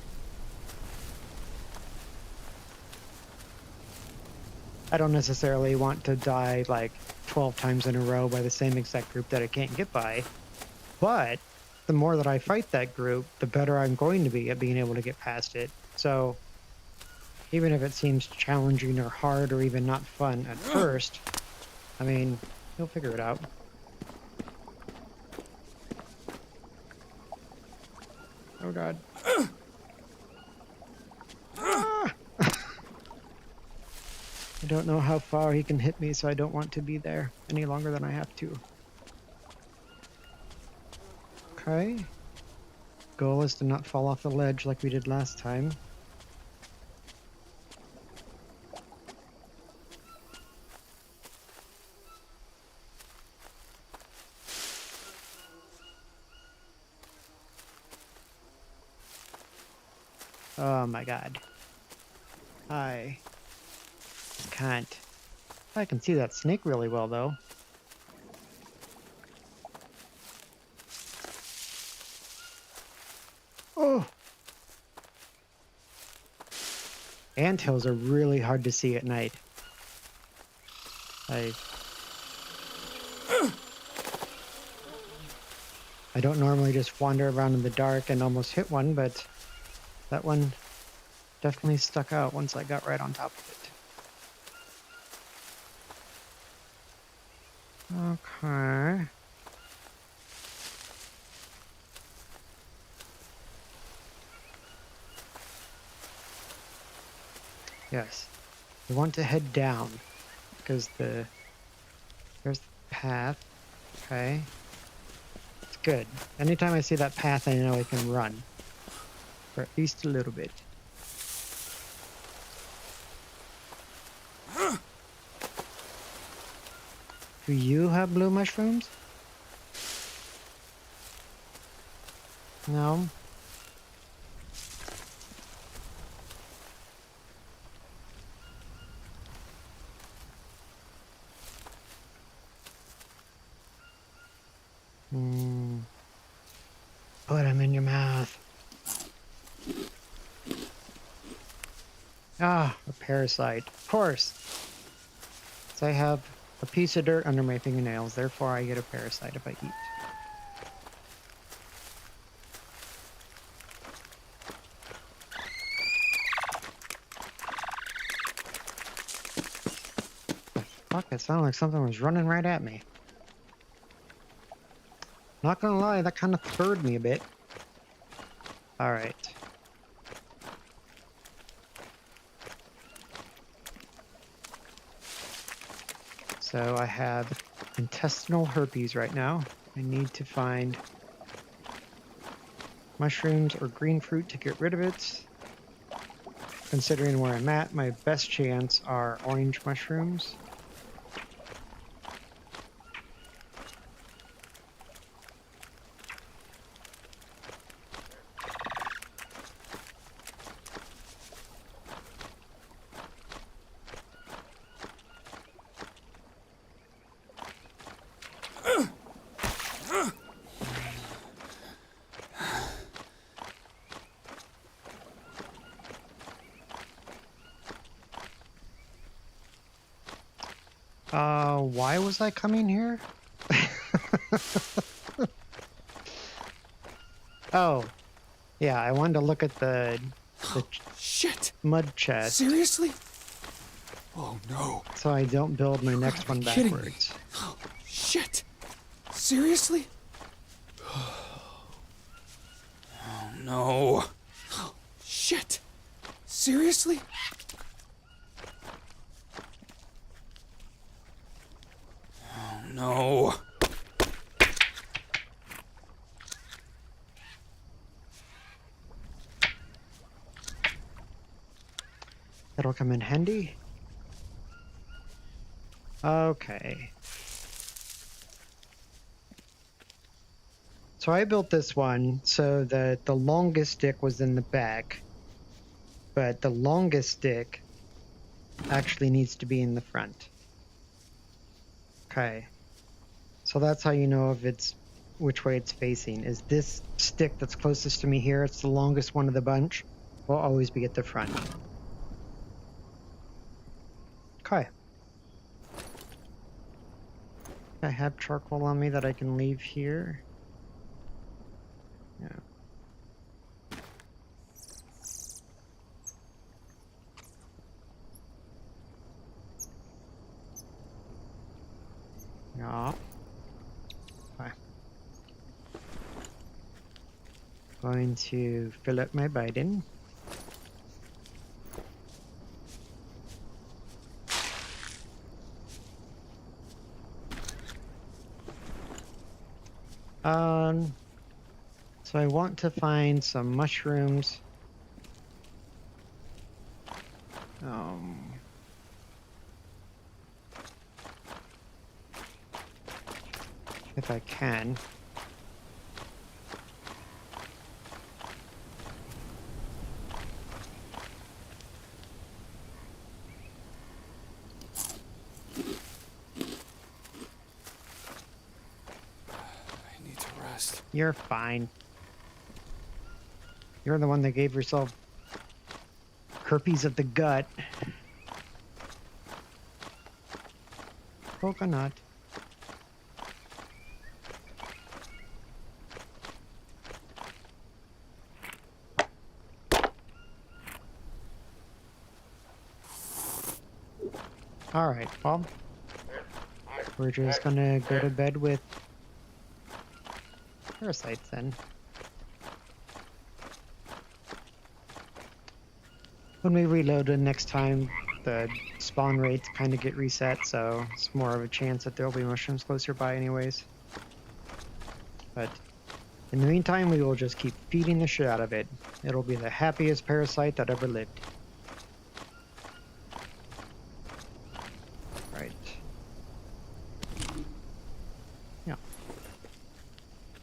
Speaker 1: I don't necessarily want to die like 12 times in a row by the same exact group that I can't get by, but the more that I fight that group, the better I'm going to be at being able to get past it. So even if it seems challenging or hard or even not fun at first, I mean, you'll figure it out. Oh god. Ah! I don't know how far he can hit me, so I don't want to be there any longer than I have to. Okay. Goal is to not fall off the ledge like we did last time. Oh my god. I can't. I can see that snake really well, though. Oh! Anthills are really hard to see at night. I don't normally just wander around in the dark and almost hit one, but that one definitely stuck out once I got right on top of it. Okay. Yes. We want to head down because there's the path. Okay. It's good. Anytime I see that path, I know I can run. For at least a little bit. Do you have blue mushrooms? No? Put them in your mouth. Ah, a parasite. Of course. So I have a piece of dirt under my fingernails, therefore I get a parasite if I eat. Fuck, it sounded like something was running right at me. Not gonna lie, that kind of spurred me a bit. Alright. So I have intestinal herpes right now. I need to find mushrooms or green fruit to get rid of it. Considering where I'm at, my best chance are orange mushrooms. Why was I coming here? Oh, yeah, I wanted to look at the
Speaker 3: Shit!
Speaker 1: mud chest
Speaker 3: Seriously? Oh no.
Speaker 1: so I don't build my next
Speaker 3: gotta
Speaker 1: one
Speaker 3: be kidding me.
Speaker 1: backwards.
Speaker 3: Oh, shit! Seriously? Oh no. Oh, shit! Seriously? Oh no.
Speaker 1: That'll come in handy. Okay. So I built this one so that the longest stick was in the back, but the longest stick actually needs to be in the front. Okay. So that's how you know if it's which way it's facing. Is this stick that's closest to me here, it's the longest one of the bunch, will always be at the front. Okay. I have charcoal on me that I can leave here. Yeah. Yeah. Okay. Going to fill up my Biden. So I want to find some mushrooms. If I can.
Speaker 3: I need to rest.
Speaker 1: You're fine. You're the one that gave yourself herpes of the gut. Coconut. Alright, well, we're just gonna go to bed with parasites then. When we reload the next time, the spawn rates kind of get reset, so it's more of a chance that there'll be mushrooms closer by anyways. But in the meantime, we will just keep feeding the shit out of it. It'll be the happiest parasite that ever lived. Right. Yeah.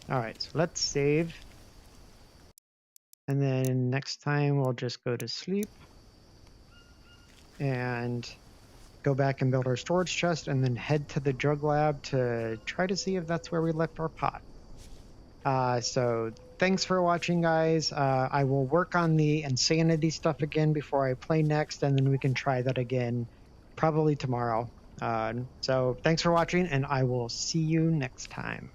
Speaker 1: Alright, so let's save. And then next time we'll just go to sleep. And go back and build our storage chest and then head to the drug lab to try to see if that's where we left our pot. So thanks for watching, guys. I will work on the insanity stuff again before I play next, and then we can try that again probably tomorrow. So thanks for watching, and I will see you next time.